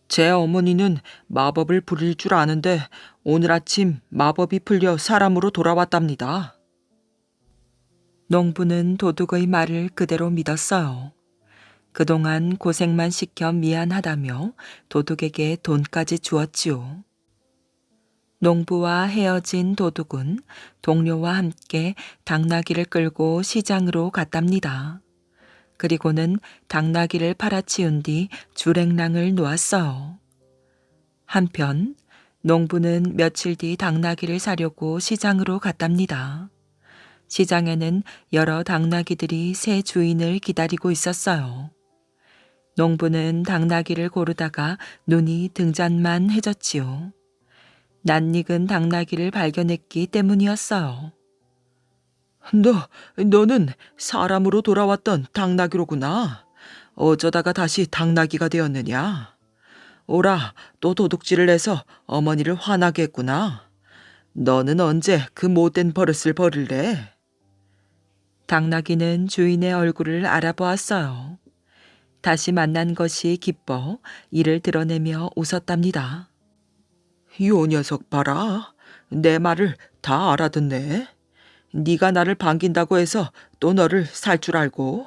제 어머니는 마법을 부릴 줄 아는데 오늘 아침 마법이 풀려 사람으로 돌아왔답니다. 농부는 도둑의 말을 그대로 믿었어요. 그동안 고생만 시켜 미안하다며 도둑에게 돈까지 주었지요. 농부와 헤어진 도둑은 동료와 함께 당나귀를 끌고 시장으로 갔답니다. 그리고는 당나귀를 팔아치운 뒤 주랭랑을 놓았어요. 한편 농부는 며칠 뒤 당나귀를 사려고 시장으로 갔답니다. 시장에는 여러 당나귀들이 새 주인을 기다리고 있었어요. 농부는 당나귀를 고르다가 눈이 등잔만 해졌지요. 낯익은 당나귀를 발견했기 때문이었어요. 너는 사람으로 돌아왔던 당나귀로구나. 어쩌다가 다시 당나귀가 되었느냐? 오라, 또 도둑질을 해서 어머니를 화나게 했구나. 너는 언제 그 못된 버릇을 버릴래? 당나귀는 주인의 얼굴을 알아보았어요. 다시 만난 것이 기뻐 이를 드러내며 웃었답니다. 이 녀석 봐라. 내 말을 다 알아듣네. 네가 나를 반긴다고 해서 또 너를 살 줄 알고.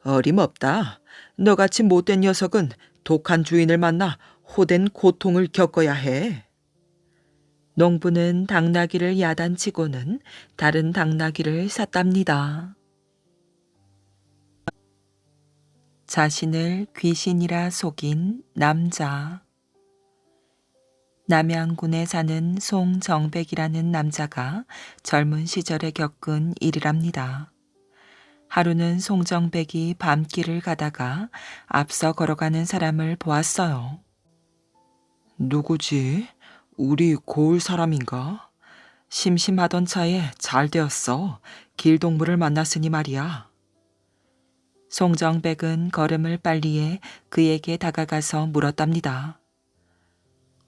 어림없다. 너같이 못된 녀석은 독한 주인을 만나 호된 고통을 겪어야 해. 농부는 당나귀를 야단치고는 다른 당나귀를 샀답니다. 자신을 귀신이라 속인 남자. 남양군에 사는 송정백이라는 남자가 젊은 시절에 겪은 일이랍니다. 하루는 송정백이 밤길을 가다가 앞서 걸어가는 사람을 보았어요. 누구지? 우리 고을 사람인가? 심심하던 차에 잘 되었어. 길동무를 만났으니 말이야. 송정백은 걸음을 빨리해 그에게 다가가서 물었답니다.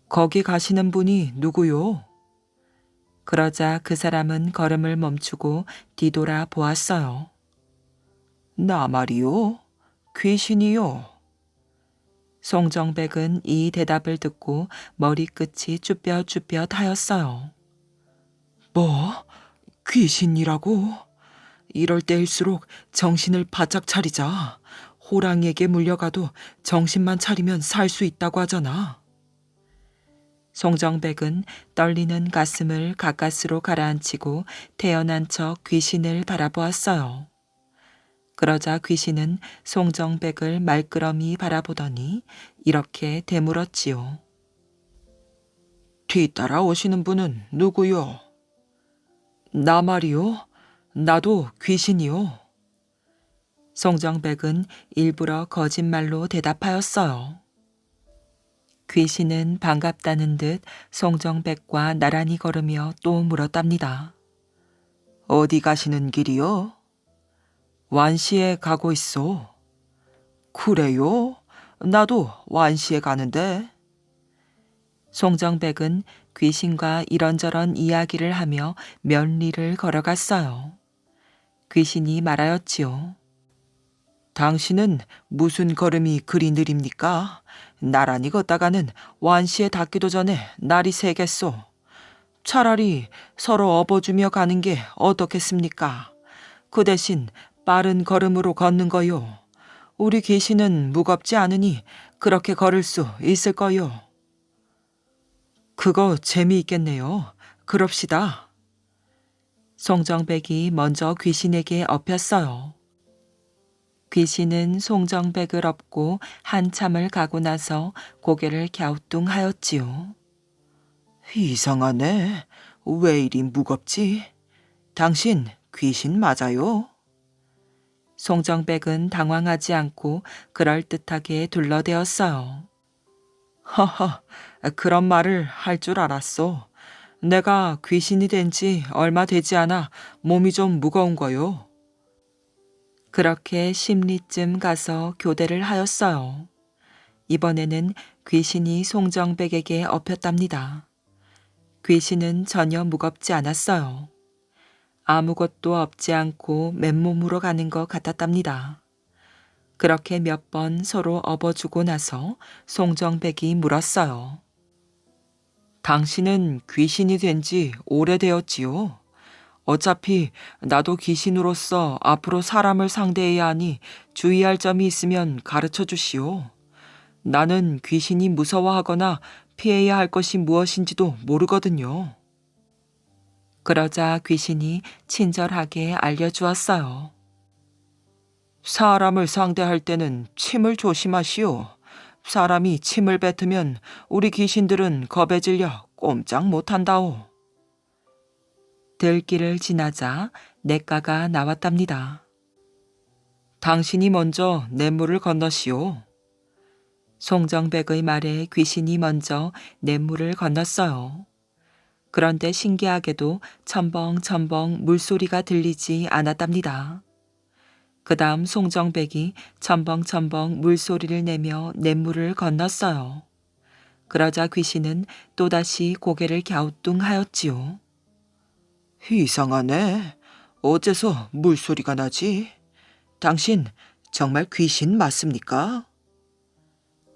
거기 가시는 분이 누구요? 그러자 그 사람은 걸음을 멈추고 뒤돌아 보았어요. 나 말이요? 귀신이요. 송정백은 이 대답을 듣고 머리끝이 쭈뼛쭈뼛하였어요. 뭐? 귀신이라고? 이럴 때일수록 정신을 바짝 차리자. 호랑이에게 물려가도 정신만 차리면 살 수 있다고 하잖아. 송정백은 떨리는 가슴을 가까스로 가라앉히고 태어난 척 귀신을 바라보았어요. 그러자 귀신은 송정백을 말끄러미 바라보더니 이렇게 되물었지요. 뒤따라 오시는 분은 누구요? 나 말이요? 나도 귀신이요. 송정백은 일부러 거짓말로 대답하였어요. 귀신은 반갑다는 듯 송정백과 나란히 걸으며 또 물었답니다. 어디 가시는 길이요? 완시에 가고 있어. 그래요? 나도 완시에 가는데. 송정백은 귀신과 이런저런 이야기를 하며 면리를 걸어갔어요. 귀신이 말하였지요. 당신은 무슨 걸음이 그리 느립니까? 나란히 걷다가는 완시에 닿기도 전에 날이 새겠소. 차라리 서로 업어주며 가는 게 어떻겠습니까? 그 대신 빠른 걸음으로 걷는 거요. 우리 귀신은 무겁지 않으니 그렇게 걸을 수 있을 거요. 그거 재미있겠네요. 그럽시다. 송정백이 먼저 귀신에게 엎였어요. 귀신은 송정백을 엎고 한참을 가고 나서 고개를 갸우뚱하였지요. 이상하네. 왜 이리 무겁지? 당신 귀신 맞아요? 송정백은 당황하지 않고 그럴듯하게 둘러대었어요. 하하, 그런 말을 할 줄 알았어. 내가 귀신이 된 지 얼마 되지 않아 몸이 좀 무거운 거요. 그렇게 심리쯤 가서 교대를 하였어요. 이번에는 귀신이 송정백에게 엎였답니다. 귀신은 전혀 무겁지 않았어요. 아무것도 없지 않고 맨몸으로 가는 것 같았답니다. 그렇게 몇 번 서로 업어주고 나서 송정백이 물었어요. 당신은 귀신이 된 지 오래되었지요? 어차피 나도 귀신으로서 앞으로 사람을 상대해야 하니 주의할 점이 있으면 가르쳐 주시오. 나는 귀신이 무서워하거나 피해야 할 것이 무엇인지도 모르거든요. 그러자 귀신이 친절하게 알려주었어요. 사람을 상대할 때는 침을 조심하시오. 사람이 침을 뱉으면 우리 귀신들은 겁에 질려 꼼짝 못한다오. 들길을 지나자 냇가가 나왔답니다. 당신이 먼저 냇물을 건너시오. 송정백의 말에 귀신이 먼저 냇물을 건넜어요. 그런데 신기하게도 첨벙첨벙 물소리가 들리지 않았답니다. 그 다음 송정백이 첨벙첨벙 물소리를 내며 냇물을 건넜어요. 그러자 귀신은 또다시 고개를 갸우뚱하였지요. 이상하네. 어째서 물소리가 나지? 당신 정말 귀신 맞습니까?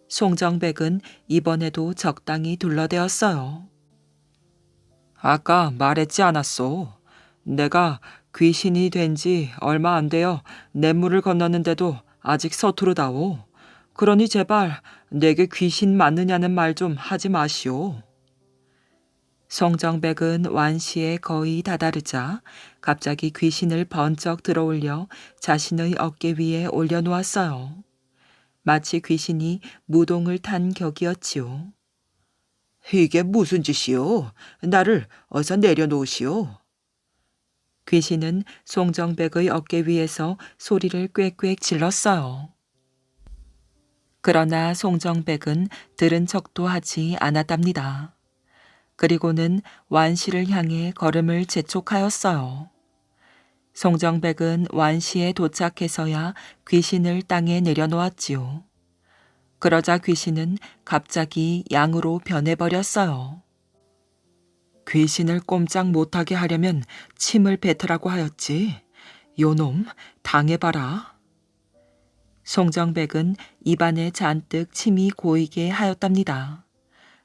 송정백은 이번에도 적당히 둘러대었어요. 아까 말했지 않았소. 내가 귀신이 된 지 얼마 안 되어 냇물을 건넜는데도 아직 서투르다오. 그러니 제발 내게 귀신 맞느냐는 말 좀 하지 마시오. 송정백은 완시에 거의 다다르자 갑자기 귀신을 번쩍 들어올려 자신의 어깨 위에 올려놓았어요. 마치 귀신이 무동을 탄 격이었지요. 이게 무슨 짓이오? 나를 어서 내려놓으시오. 귀신은 송정백의 어깨 위에서 소리를 꽥꽥 질렀어요. 그러나 송정백은 들은 척도 하지 않았답니다. 그리고는 완시를 향해 걸음을 재촉하였어요. 송정백은 완시에 도착해서야 귀신을 땅에 내려놓았지요. 그러자 귀신은 갑자기 양으로 변해버렸어요. 귀신을 꼼짝 못하게 하려면 침을 뱉으라고 하였지. 요놈, 당해봐라. 송정백은 입안에 잔뜩 침이 고이게 하였답니다.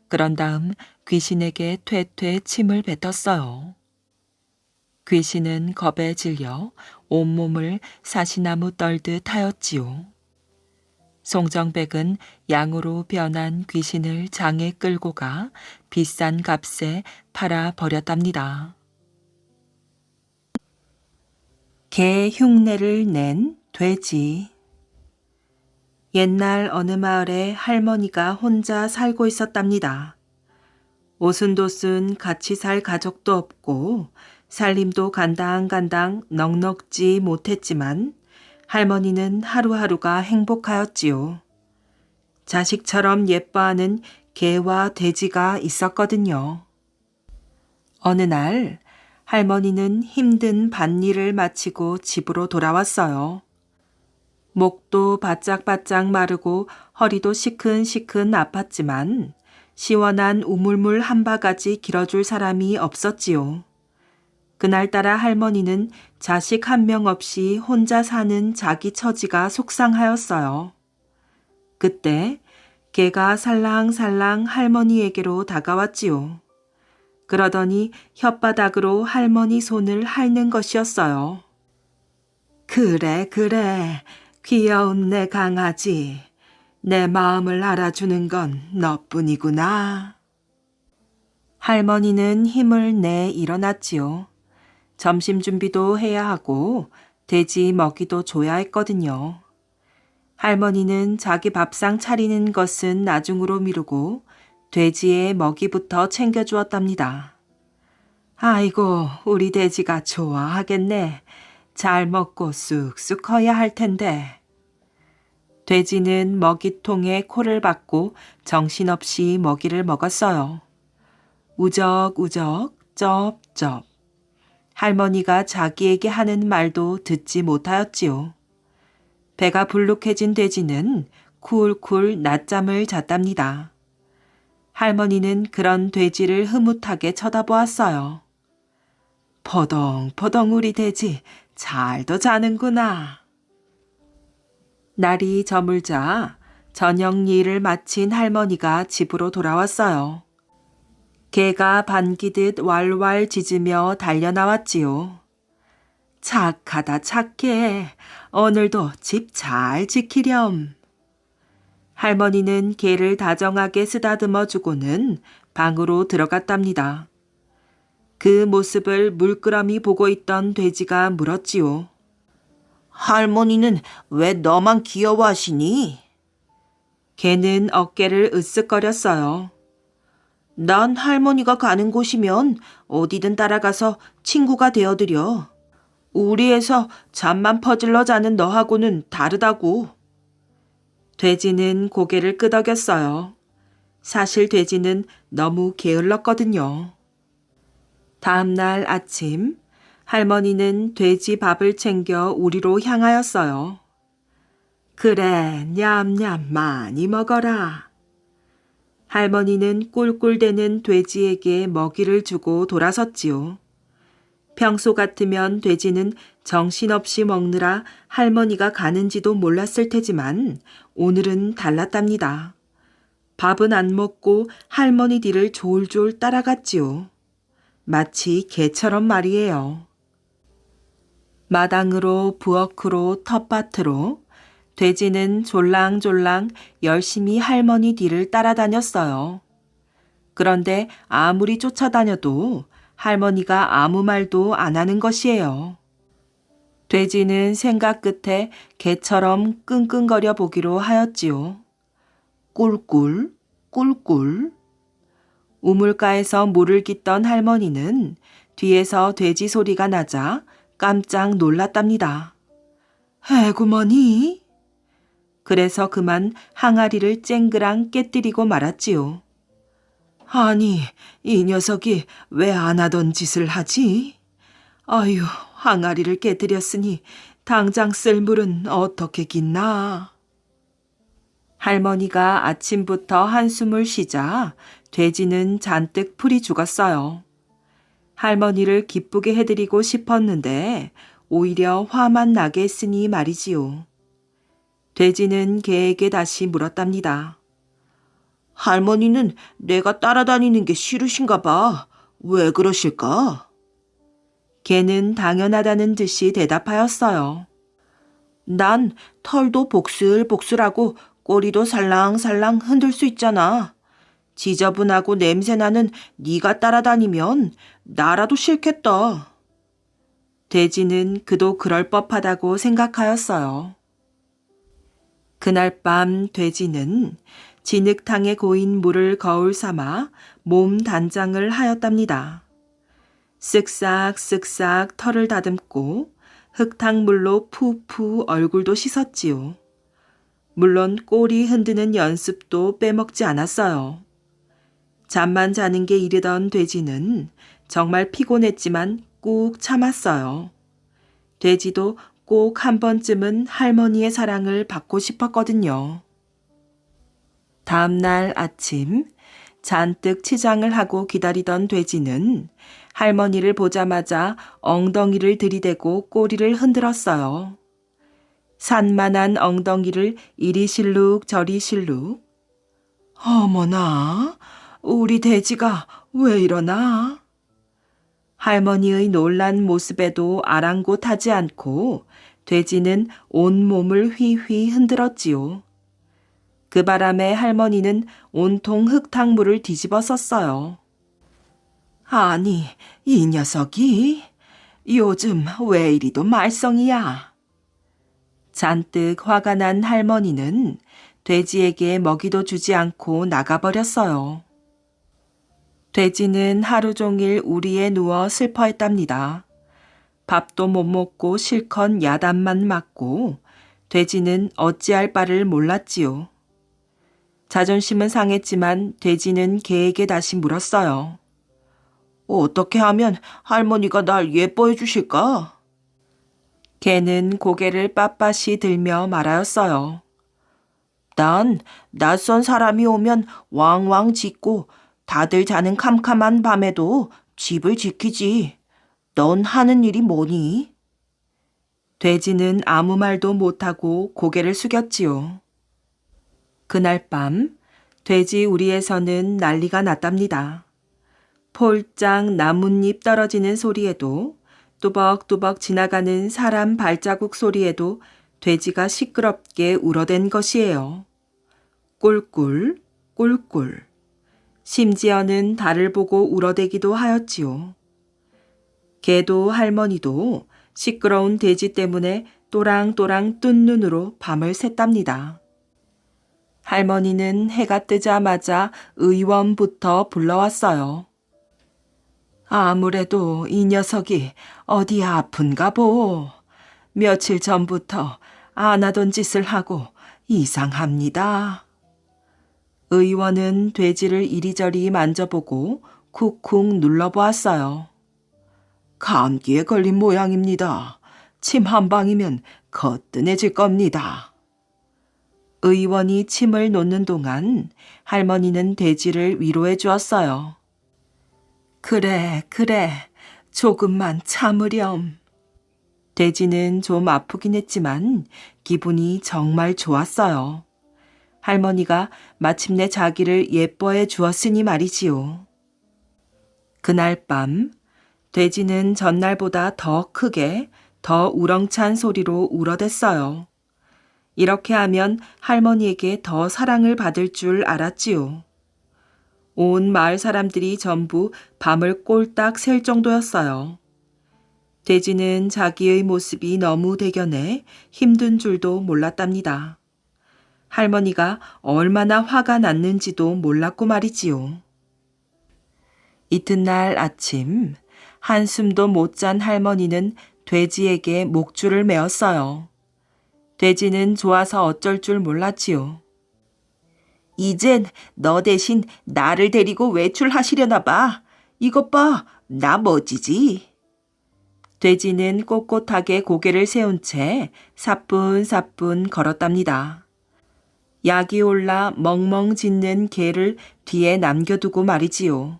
그런 다음 귀신에게 퇴퇴 침을 뱉었어요. 귀신은 겁에 질려 온몸을 사시나무 떨듯 하였지요. 송정백은 양으로 변한 귀신을 장에 끌고 가 비싼 값에 팔아 버렸답니다. 개 흉내를 낸 돼지. 옛날 어느 마을에 할머니가 혼자 살고 있었답니다. 오순도순 같이 살 가족도 없고 살림도 간당간당 넉넉지 못했지만 할머니는 하루하루가 행복하였지요. 자식처럼 예뻐하는 개와 돼지가 있었거든요. 어느 날 할머니는 힘든 밭일을 마치고 집으로 돌아왔어요. 목도 바짝바짝 마르고 허리도 시큰시큰 아팠지만 시원한 우물물 한 바가지 길어줄 사람이 없었지요. 그날따라 할머니는 자식 한 명 없이 혼자 사는 자기 처지가 속상하였어요. 그때 개가 살랑살랑 할머니에게로 다가왔지요. 그러더니 혓바닥으로 할머니 손을 핥는 것이었어요. 그래, 그래. 귀여운 내 강아지. 내 마음을 알아주는 건 너뿐이구나. 할머니는 힘을 내 일어났지요. 점심 준비도 해야 하고 돼지 먹이도 줘야 했거든요. 할머니는 자기 밥상 차리는 것은 나중으로 미루고 돼지의 먹이부터 챙겨주었답니다. 아이고, 우리 돼지가 좋아하겠네. 잘 먹고 쑥쑥 커야 할 텐데. 돼지는 먹이통에 코를 박고 정신없이 먹이를 먹었어요. 우적우적 쩝쩝. 할머니가 자기에게 하는 말도 듣지 못하였지요. 배가 불룩해진 돼지는 쿨쿨 낮잠을 잤답니다. 할머니는 그런 돼지를 흐뭇하게 쳐다보았어요. 포동포동 우리 돼지 잘도 자는구나. 날이 저물자 저녁 일을 마친 할머니가 집으로 돌아왔어요. 개가 반기듯 왈왈 짖으며 달려나왔지요. 착하다 착해. 오늘도 집 잘 지키렴. 할머니는 개를 다정하게 쓰다듬어 주고는 방으로 들어갔답니다. 그 모습을 물끄러미 보고 있던 돼지가 물었지요. 할머니는 왜 너만 귀여워하시니? 개는 어깨를 으쓱거렸어요. 난 할머니가 가는 곳이면 어디든 따라가서 친구가 되어드려. 우리에서 잠만 퍼질러 자는 너하고는 다르다고. 돼지는 고개를 끄덕였어요. 사실 돼지는 너무 게을렀거든요. 다음 날 아침 할머니는 돼지 밥을 챙겨 우리로 향하였어요. 그래, 냠냠 많이 먹어라. 할머니는 꿀꿀대는 돼지에게 먹이를 주고 돌아섰지요. 평소 같으면 돼지는 정신없이 먹느라 할머니가 가는지도 몰랐을 테지만 오늘은 달랐답니다. 밥은 안 먹고 할머니 뒤를 졸졸 따라갔지요. 마치 개처럼 말이에요. 마당으로 부엌으로 텃밭으로 돼지는 졸랑졸랑 열심히 할머니 뒤를 따라다녔어요. 그런데 아무리 쫓아다녀도 할머니가 아무 말도 안 하는 것이에요. 돼지는 생각 끝에 개처럼 끙끙거려 보기로 하였지요. 꿀꿀, 꿀꿀. 우물가에서 물을 깃던 할머니는 뒤에서 돼지 소리가 나자 깜짝 놀랐답니다. 에구머니? 그래서 그만 항아리를 쨍그랑 깨뜨리고 말았지요. 아니, 이 녀석이 왜 안 하던 짓을 하지? 아유, 항아리를 깨뜨렸으니 당장 쓸 물은 어떻게 깃나? 할머니가 아침부터 한숨을 쉬자 돼지는 잔뜩 풀이 죽었어요. 할머니를 기쁘게 해드리고 싶었는데 오히려 화만 나게 했으니 말이지요. 돼지는 개에게 다시 물었답니다. 할머니는 내가 따라다니는 게 싫으신가 봐. 왜 그러실까? 개는 당연하다는 듯이 대답하였어요. 난 털도 복슬복슬하고 꼬리도 살랑살랑 흔들 수 있잖아. 지저분하고 냄새나는 네가 따라다니면 나라도 싫겠다. 돼지는 그도 그럴 법하다고 생각하였어요. 그날 밤 돼지는 진흙탕에 고인 물을 거울 삼아 몸 단장을 하였답니다. 쓱싹쓱싹 털을 다듬고 흙탕물로 푸푸 얼굴도 씻었지요. 물론 꼬리 흔드는 연습도 빼먹지 않았어요. 잠만 자는 게 이르던 돼지는 정말 피곤했지만 꾹 참았어요. 돼지도 꼭 한 번쯤은 할머니의 사랑을 받고 싶었거든요. 다음 날 아침 잔뜩 치장을 하고 기다리던 돼지는 할머니를 보자마자 엉덩이를 들이대고 꼬리를 흔들었어요. 산만한 엉덩이를 이리 실룩 저리 실룩. 어머나, 우리 돼지가 왜 이러나? 할머니의 놀란 모습에도 아랑곳하지 않고 돼지는 온몸을 휘휘 흔들었지요. 그 바람에 할머니는 온통 흙탕물을 뒤집어 썼어요. 아니, 이 녀석이 요즘 왜 이리도 말썽이야? 잔뜩 화가 난 할머니는 돼지에게 먹이도 주지 않고 나가버렸어요. 돼지는 하루 종일 우리에 누워 슬퍼했답니다. 밥도 못 먹고 실컷 야단만 맞고 돼지는 어찌할 바를 몰랐지요. 자존심은 상했지만 돼지는 개에게 다시 물었어요. 어떻게 하면 할머니가 날 예뻐해 주실까? 개는 고개를 빳빳이 들며 말하였어요. 난 낯선 사람이 오면 왕왕 짖고 다들 자는 캄캄한 밤에도 집을 지키지. 넌 하는 일이 뭐니? 돼지는 아무 말도 못하고 고개를 숙였지요. 그날 밤 돼지 우리에서는 난리가 났답니다. 폴짝 나뭇잎 떨어지는 소리에도 뚜벅뚜벅 지나가는 사람 발자국 소리에도 돼지가 시끄럽게 울어댄 것이에요. 꿀꿀 꿀꿀. 심지어는 달을 보고 울어대기도 하였지요. 개도 할머니도 시끄러운 돼지 때문에 또랑또랑 뜬 눈으로 밤을 샜답니다. 할머니는 해가 뜨자마자 의원부터 불러왔어요. 아무래도 이 녀석이 어디 아픈가 보. 며칠 전부터 안 하던 짓을 하고 이상합니다. 의원은 돼지를 이리저리 만져보고 쿡쿡 눌러보았어요. 감기에 걸린 모양입니다. 침 한 방이면 거뜬해질 겁니다. 의원이 침을 놓는 동안 할머니는 돼지를 위로해 주었어요. 그래, 조금만 참으렴. 돼지는 좀 아프긴 했지만 기분이 정말 좋았어요. 할머니가 마침내 자기를 예뻐해 주었으니 말이지요. 그날 밤 돼지는 전날보다 더 크게 더 우렁찬 소리로 울어댔어요. 이렇게 하면 할머니에게 더 사랑을 받을 줄 알았지요. 온 마을 사람들이 전부 밤을 꼴딱 샐 정도였어요. 돼지는 자기의 모습이 너무 대견해 힘든 줄도 몰랐답니다. 할머니가 얼마나 화가 났는지도 몰랐고 말이지요. 이튿날 아침 한숨도 못 잔 할머니는 돼지에게 목줄을 메었어요. 돼지는 좋아서 어쩔 줄 몰랐지요. 이젠 너 대신 나를 데리고 외출하시려나 봐. 이것 봐, 나 멋지지? 돼지는 꼿꼿하게 고개를 세운 채 사뿐사뿐 걸었답니다. 약이 올라 멍멍 짖는 개를 뒤에 남겨두고 말이지요.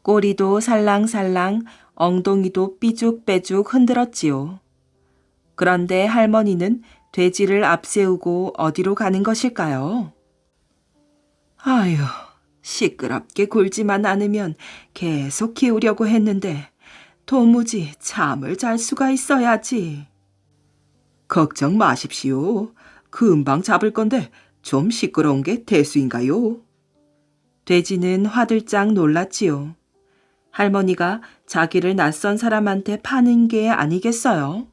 꼬리도 살랑살랑, 엉덩이도 삐죽빼죽 흔들었지요. 그런데 할머니는 돼지를 앞세우고 어디로 가는 것일까요? 아유, 시끄럽게 굴지만 않으면 계속 키우려고 했는데 도무지 잠을 잘 수가 있어야지. 걱정 마십시오. 금방 잡을 건데 좀 시끄러운 게 대수인가요? 돼지는 화들짝 놀랐지요. 할머니가 자기를 낯선 사람한테 파는 게 아니겠어요?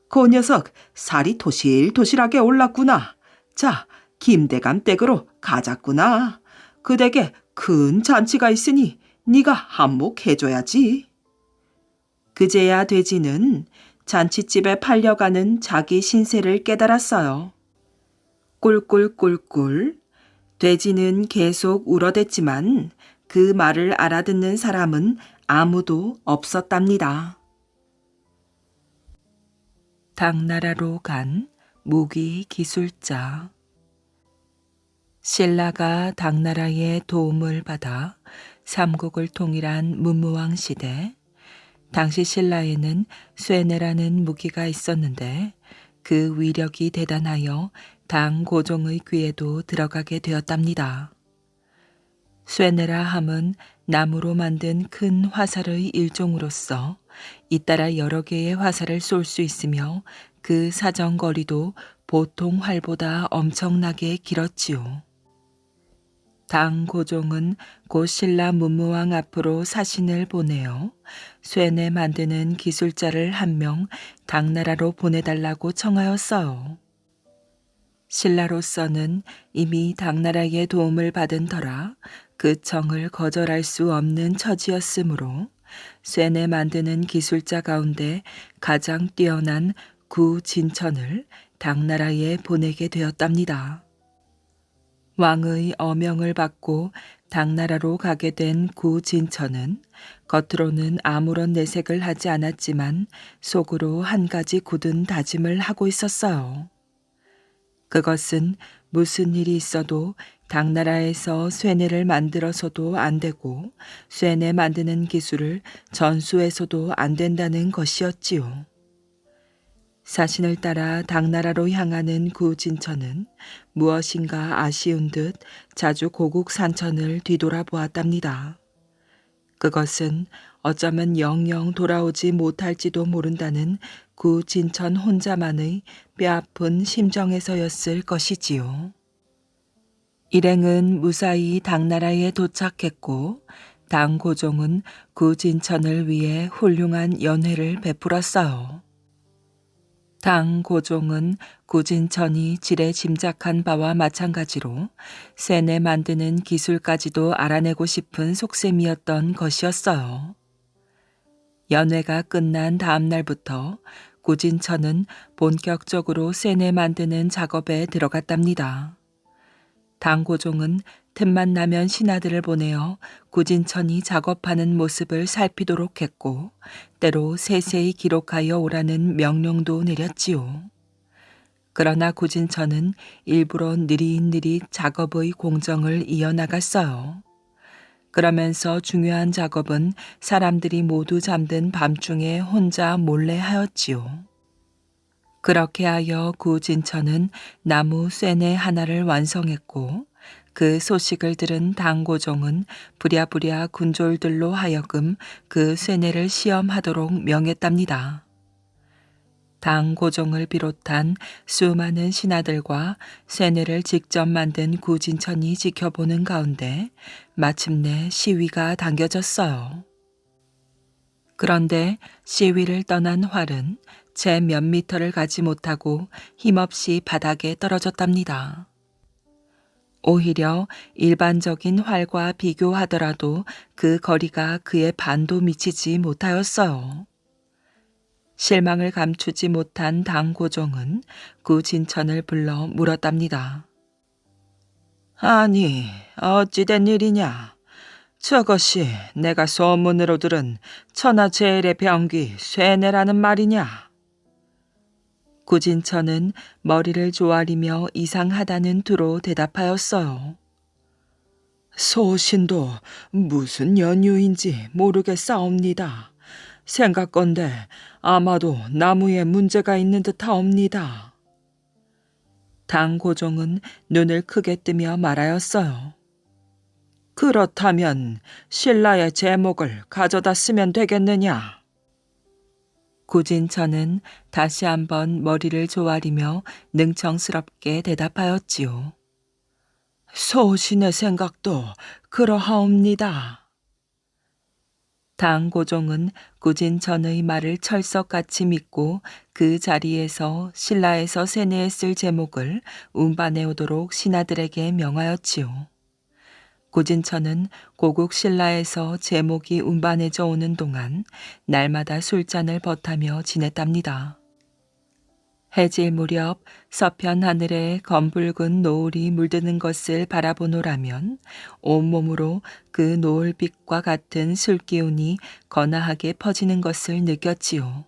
그 녀석 살이 토실토실하게 올랐구나. 자, 김대감 댁으로 가자꾸나. 그 댁에 큰 잔치가 있으니 네가 한몫해줘야지. 그제야 돼지는 잔치집에 팔려가는 자기 신세를 깨달았어요. 꿀꿀꿀꿀. 돼지는 계속 울어댔지만 그 말을 알아듣는 사람은 아무도 없었답니다. 당나라로 간 무기 기술자. 신라가 당나라의 도움을 받아 삼국을 통일한 문무왕 시대, 당시 신라에는 쇠뇌라는 무기가 있었는데 그 위력이 대단하여 당고종의 귀에도 들어가게 되었답니다. 쇠뇌라 함은 나무로 만든 큰 화살의 일종으로서 잇따라 여러 개의 화살을 쏠 수 있으며 그 사정거리도 보통 활보다 엄청나게 길었지요. 당고종은 곧 신라 문무왕 앞으로 사신을 보내어 쇠뇌 만드는 기술자를 한 명 당나라로 보내달라고 청하였어요. 신라로서는 이미 당나라의 도움을 받은 터라 그 청을 거절할 수 없는 처지였으므로 쇠뇌 만드는 기술자 가운데 가장 뛰어난 구진천을 당나라에 보내게 되었답니다. 왕의 어명을 받고 당나라로 가게 된 구진천은 겉으로는 아무런 내색을 하지 않았지만 속으로 한 가지 굳은 다짐을 하고 있었어요. 그것은 무슨 일이 있어도 당나라에서 쇠뇌를 만들어서도 안 되고 쇠뇌 만드는 기술을 전수해서도 안 된다는 것이었지요. 사신을 따라 당나라로 향하는 구진천은 무엇인가 아쉬운 듯 자주 고국 산천을 뒤돌아보았답니다. 그것은 어쩌면 영영 돌아오지 못할지도 모른다는 구진천 혼자만의 뼈아픈 심정에서였을 것이지요. 일행은 무사히 당나라에 도착했고 당고종은 구진천을 위해 훌륭한 연회를 베풀었어요. 당고종은 구진천이 지레 짐작한 바와 마찬가지로 쇠뇌 만드는 기술까지도 알아내고 싶은 속셈이었던 것이었어요. 연회가 끝난 다음 날부터 구진천은 본격적으로 쇠뇌 만드는 작업에 들어갔답니다. 당고종은 틈만 나면 신하들을 보내어 구진천이 작업하는 모습을 살피도록 했고 때로 세세히 기록하여 오라는 명령도 내렸지요. 그러나 구진천은 일부러 느릿느릿 작업의 공정을 이어나갔어요. 그러면서 중요한 작업은 사람들이 모두 잠든 밤중에 혼자 몰래 하였지요. 그렇게 하여 구진천은 나무 쇠뇌 하나를 완성했고 그 소식을 들은 당고종은 부랴부랴 군졸들로 하여금 그 쇠뇌를 시험하도록 명했답니다. 당고종을 비롯한 수많은 신하들과 쇠뇌를 직접 만든 구진천이 지켜보는 가운데 마침내 시위가 당겨졌어요. 그런데 시위를 떠난 활은 채 몇 미터를 가지 못하고 힘없이 바닥에 떨어졌답니다. 오히려 일반적인 활과 비교하더라도 그 거리가 그의 반도 미치지 못하였어요. 실망을 감추지 못한 당고종은 구진천을 불러 물었답니다. 아니, 어찌된 일이냐? 저것이 내가 소문으로 들은 천하제일의 병기 쇠뇌라는 말이냐? 구진천은 머리를 조아리며 이상하다는 투로 대답하였어요. 소신도 무슨 연유인지 모르겠사옵니다. 생각건대 아마도 나무에 문제가 있는 듯하옵니다. 당고종은 눈을 크게 뜨며 말하였어요. 그렇다면 신라의 제목을 가져다 쓰면 되겠느냐? 구진천은 다시 한번 머리를 조아리며 능청스럽게 대답하였지요. 소신의 생각도 그러하옵니다. 당고종은 구진천의 말을 철석같이 믿고 그 자리에서 신라에서 세뇌했을 제목을 운반해오도록 신하들에게 명하였지요. 구진천은 고국 신라에서 제목이 운반해져 오는 동안 날마다 술잔을 벗하며 지냈답니다. 해질 무렵 서편 하늘에 검붉은 노을이 물드는 것을 바라보노라면 온몸으로 그 노을빛과 같은 술기운이 거나하게 퍼지는 것을 느꼈지요.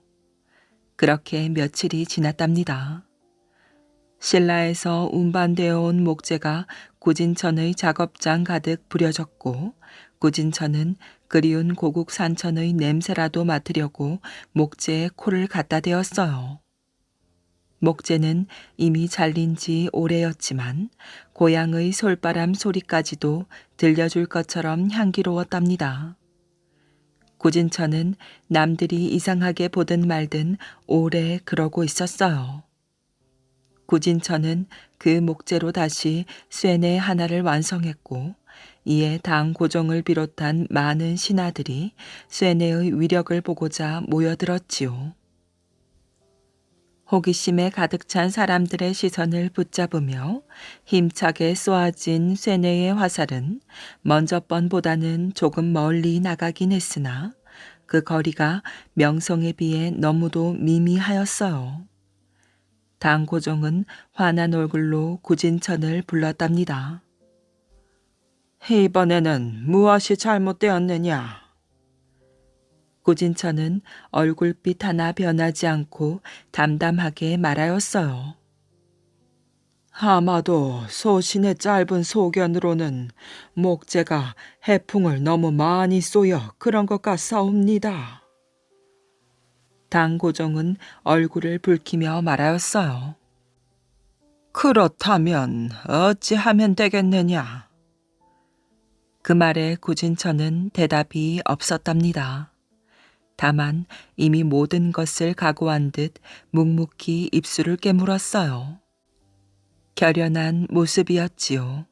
그렇게 며칠이 지났답니다. 신라에서 운반되어 온 목재가 구진천의 작업장 가득 부려졌고 구진천은 그리운 고국 산천의 냄새라도 맡으려고 목재에 코를 갖다 대었어요. 목재는 이미 잘린 지 오래였지만 고향의 솔바람 소리까지도 들려줄 것처럼 향기로웠답니다. 구진천은 남들이 이상하게 보든 말든 오래 그러고 있었어요. 구진천은 그 목재로 다시 쇠뇌 하나를 완성했고 이에 당고종을 비롯한 많은 신하들이 쇠뇌의 위력을 보고자 모여들었지요. 호기심에 가득 찬 사람들의 시선을 붙잡으며 힘차게 쏘아진 쇠뇌의 화살은 먼저 번보다는 조금 멀리 나가긴 했으나 그 거리가 명성에 비해 너무도 미미하였어요. 당고종은 환한 얼굴로 구진천을 불렀답니다. 이번에는 무엇이 잘못되었느냐? 구진천은 얼굴빛 하나 변하지 않고 담담하게 말하였어요. 아마도 소신의 짧은 소견으로는 목재가 해풍을 너무 많이 쏘여 그런 것 같사옵니다. 당고종은 얼굴을 붉히며 말하였어요. 그렇다면 어찌하면 되겠느냐? 그 말에 구진천은 대답이 없었답니다. 다만 이미 모든 것을 각오한 듯 묵묵히 입술을 깨물었어요. 결연한 모습이었지요.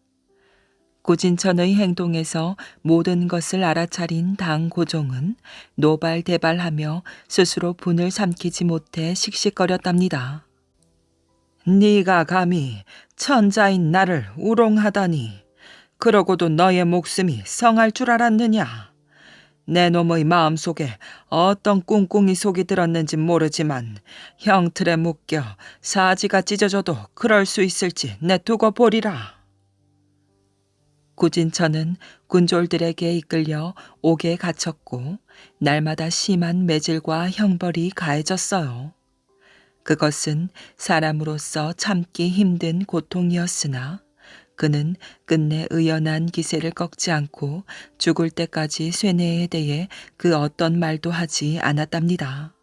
구진천의 행동에서 모든 것을 알아차린 당고종은 노발대발하며 스스로 분을 삼키지 못해 씩씩거렸답니다. 네가 감히 천자인 나를 우롱하다니 그러고도 너의 목숨이 성할 줄 알았느냐? 내 놈의 마음속에 어떤 꿍꿍이 속이 들었는지 모르지만 형틀에 묶여 사지가 찢어져도 그럴 수 있을지 내두고 보리라. 구진천은 군졸들에게 이끌려 옥에 갇혔고 날마다 심한 매질과 형벌이 가해졌어요. 그것은 사람으로서 참기 힘든 고통이었으나 그는 끝내 의연한 기세를 꺾지 않고 죽을 때까지 쇠뇌에 대해 그 어떤 말도 하지 않았답니다.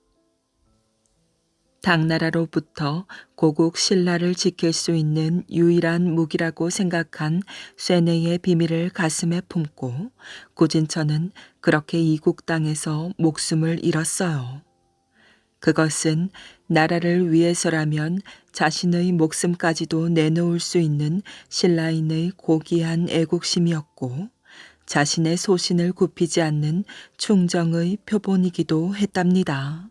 당나라로부터 고국 신라를 지킬 수 있는 유일한 무기라고 생각한 쇠뇌의 비밀을 가슴에 품고 구진천은 그렇게 이국 땅에서 목숨을 잃었어요. 그것은 나라를 위해서라면 자신의 목숨까지도 내놓을 수 있는 신라인의 고귀한 애국심이었고 자신의 소신을 굽히지 않는 충정의 표본이기도 했답니다.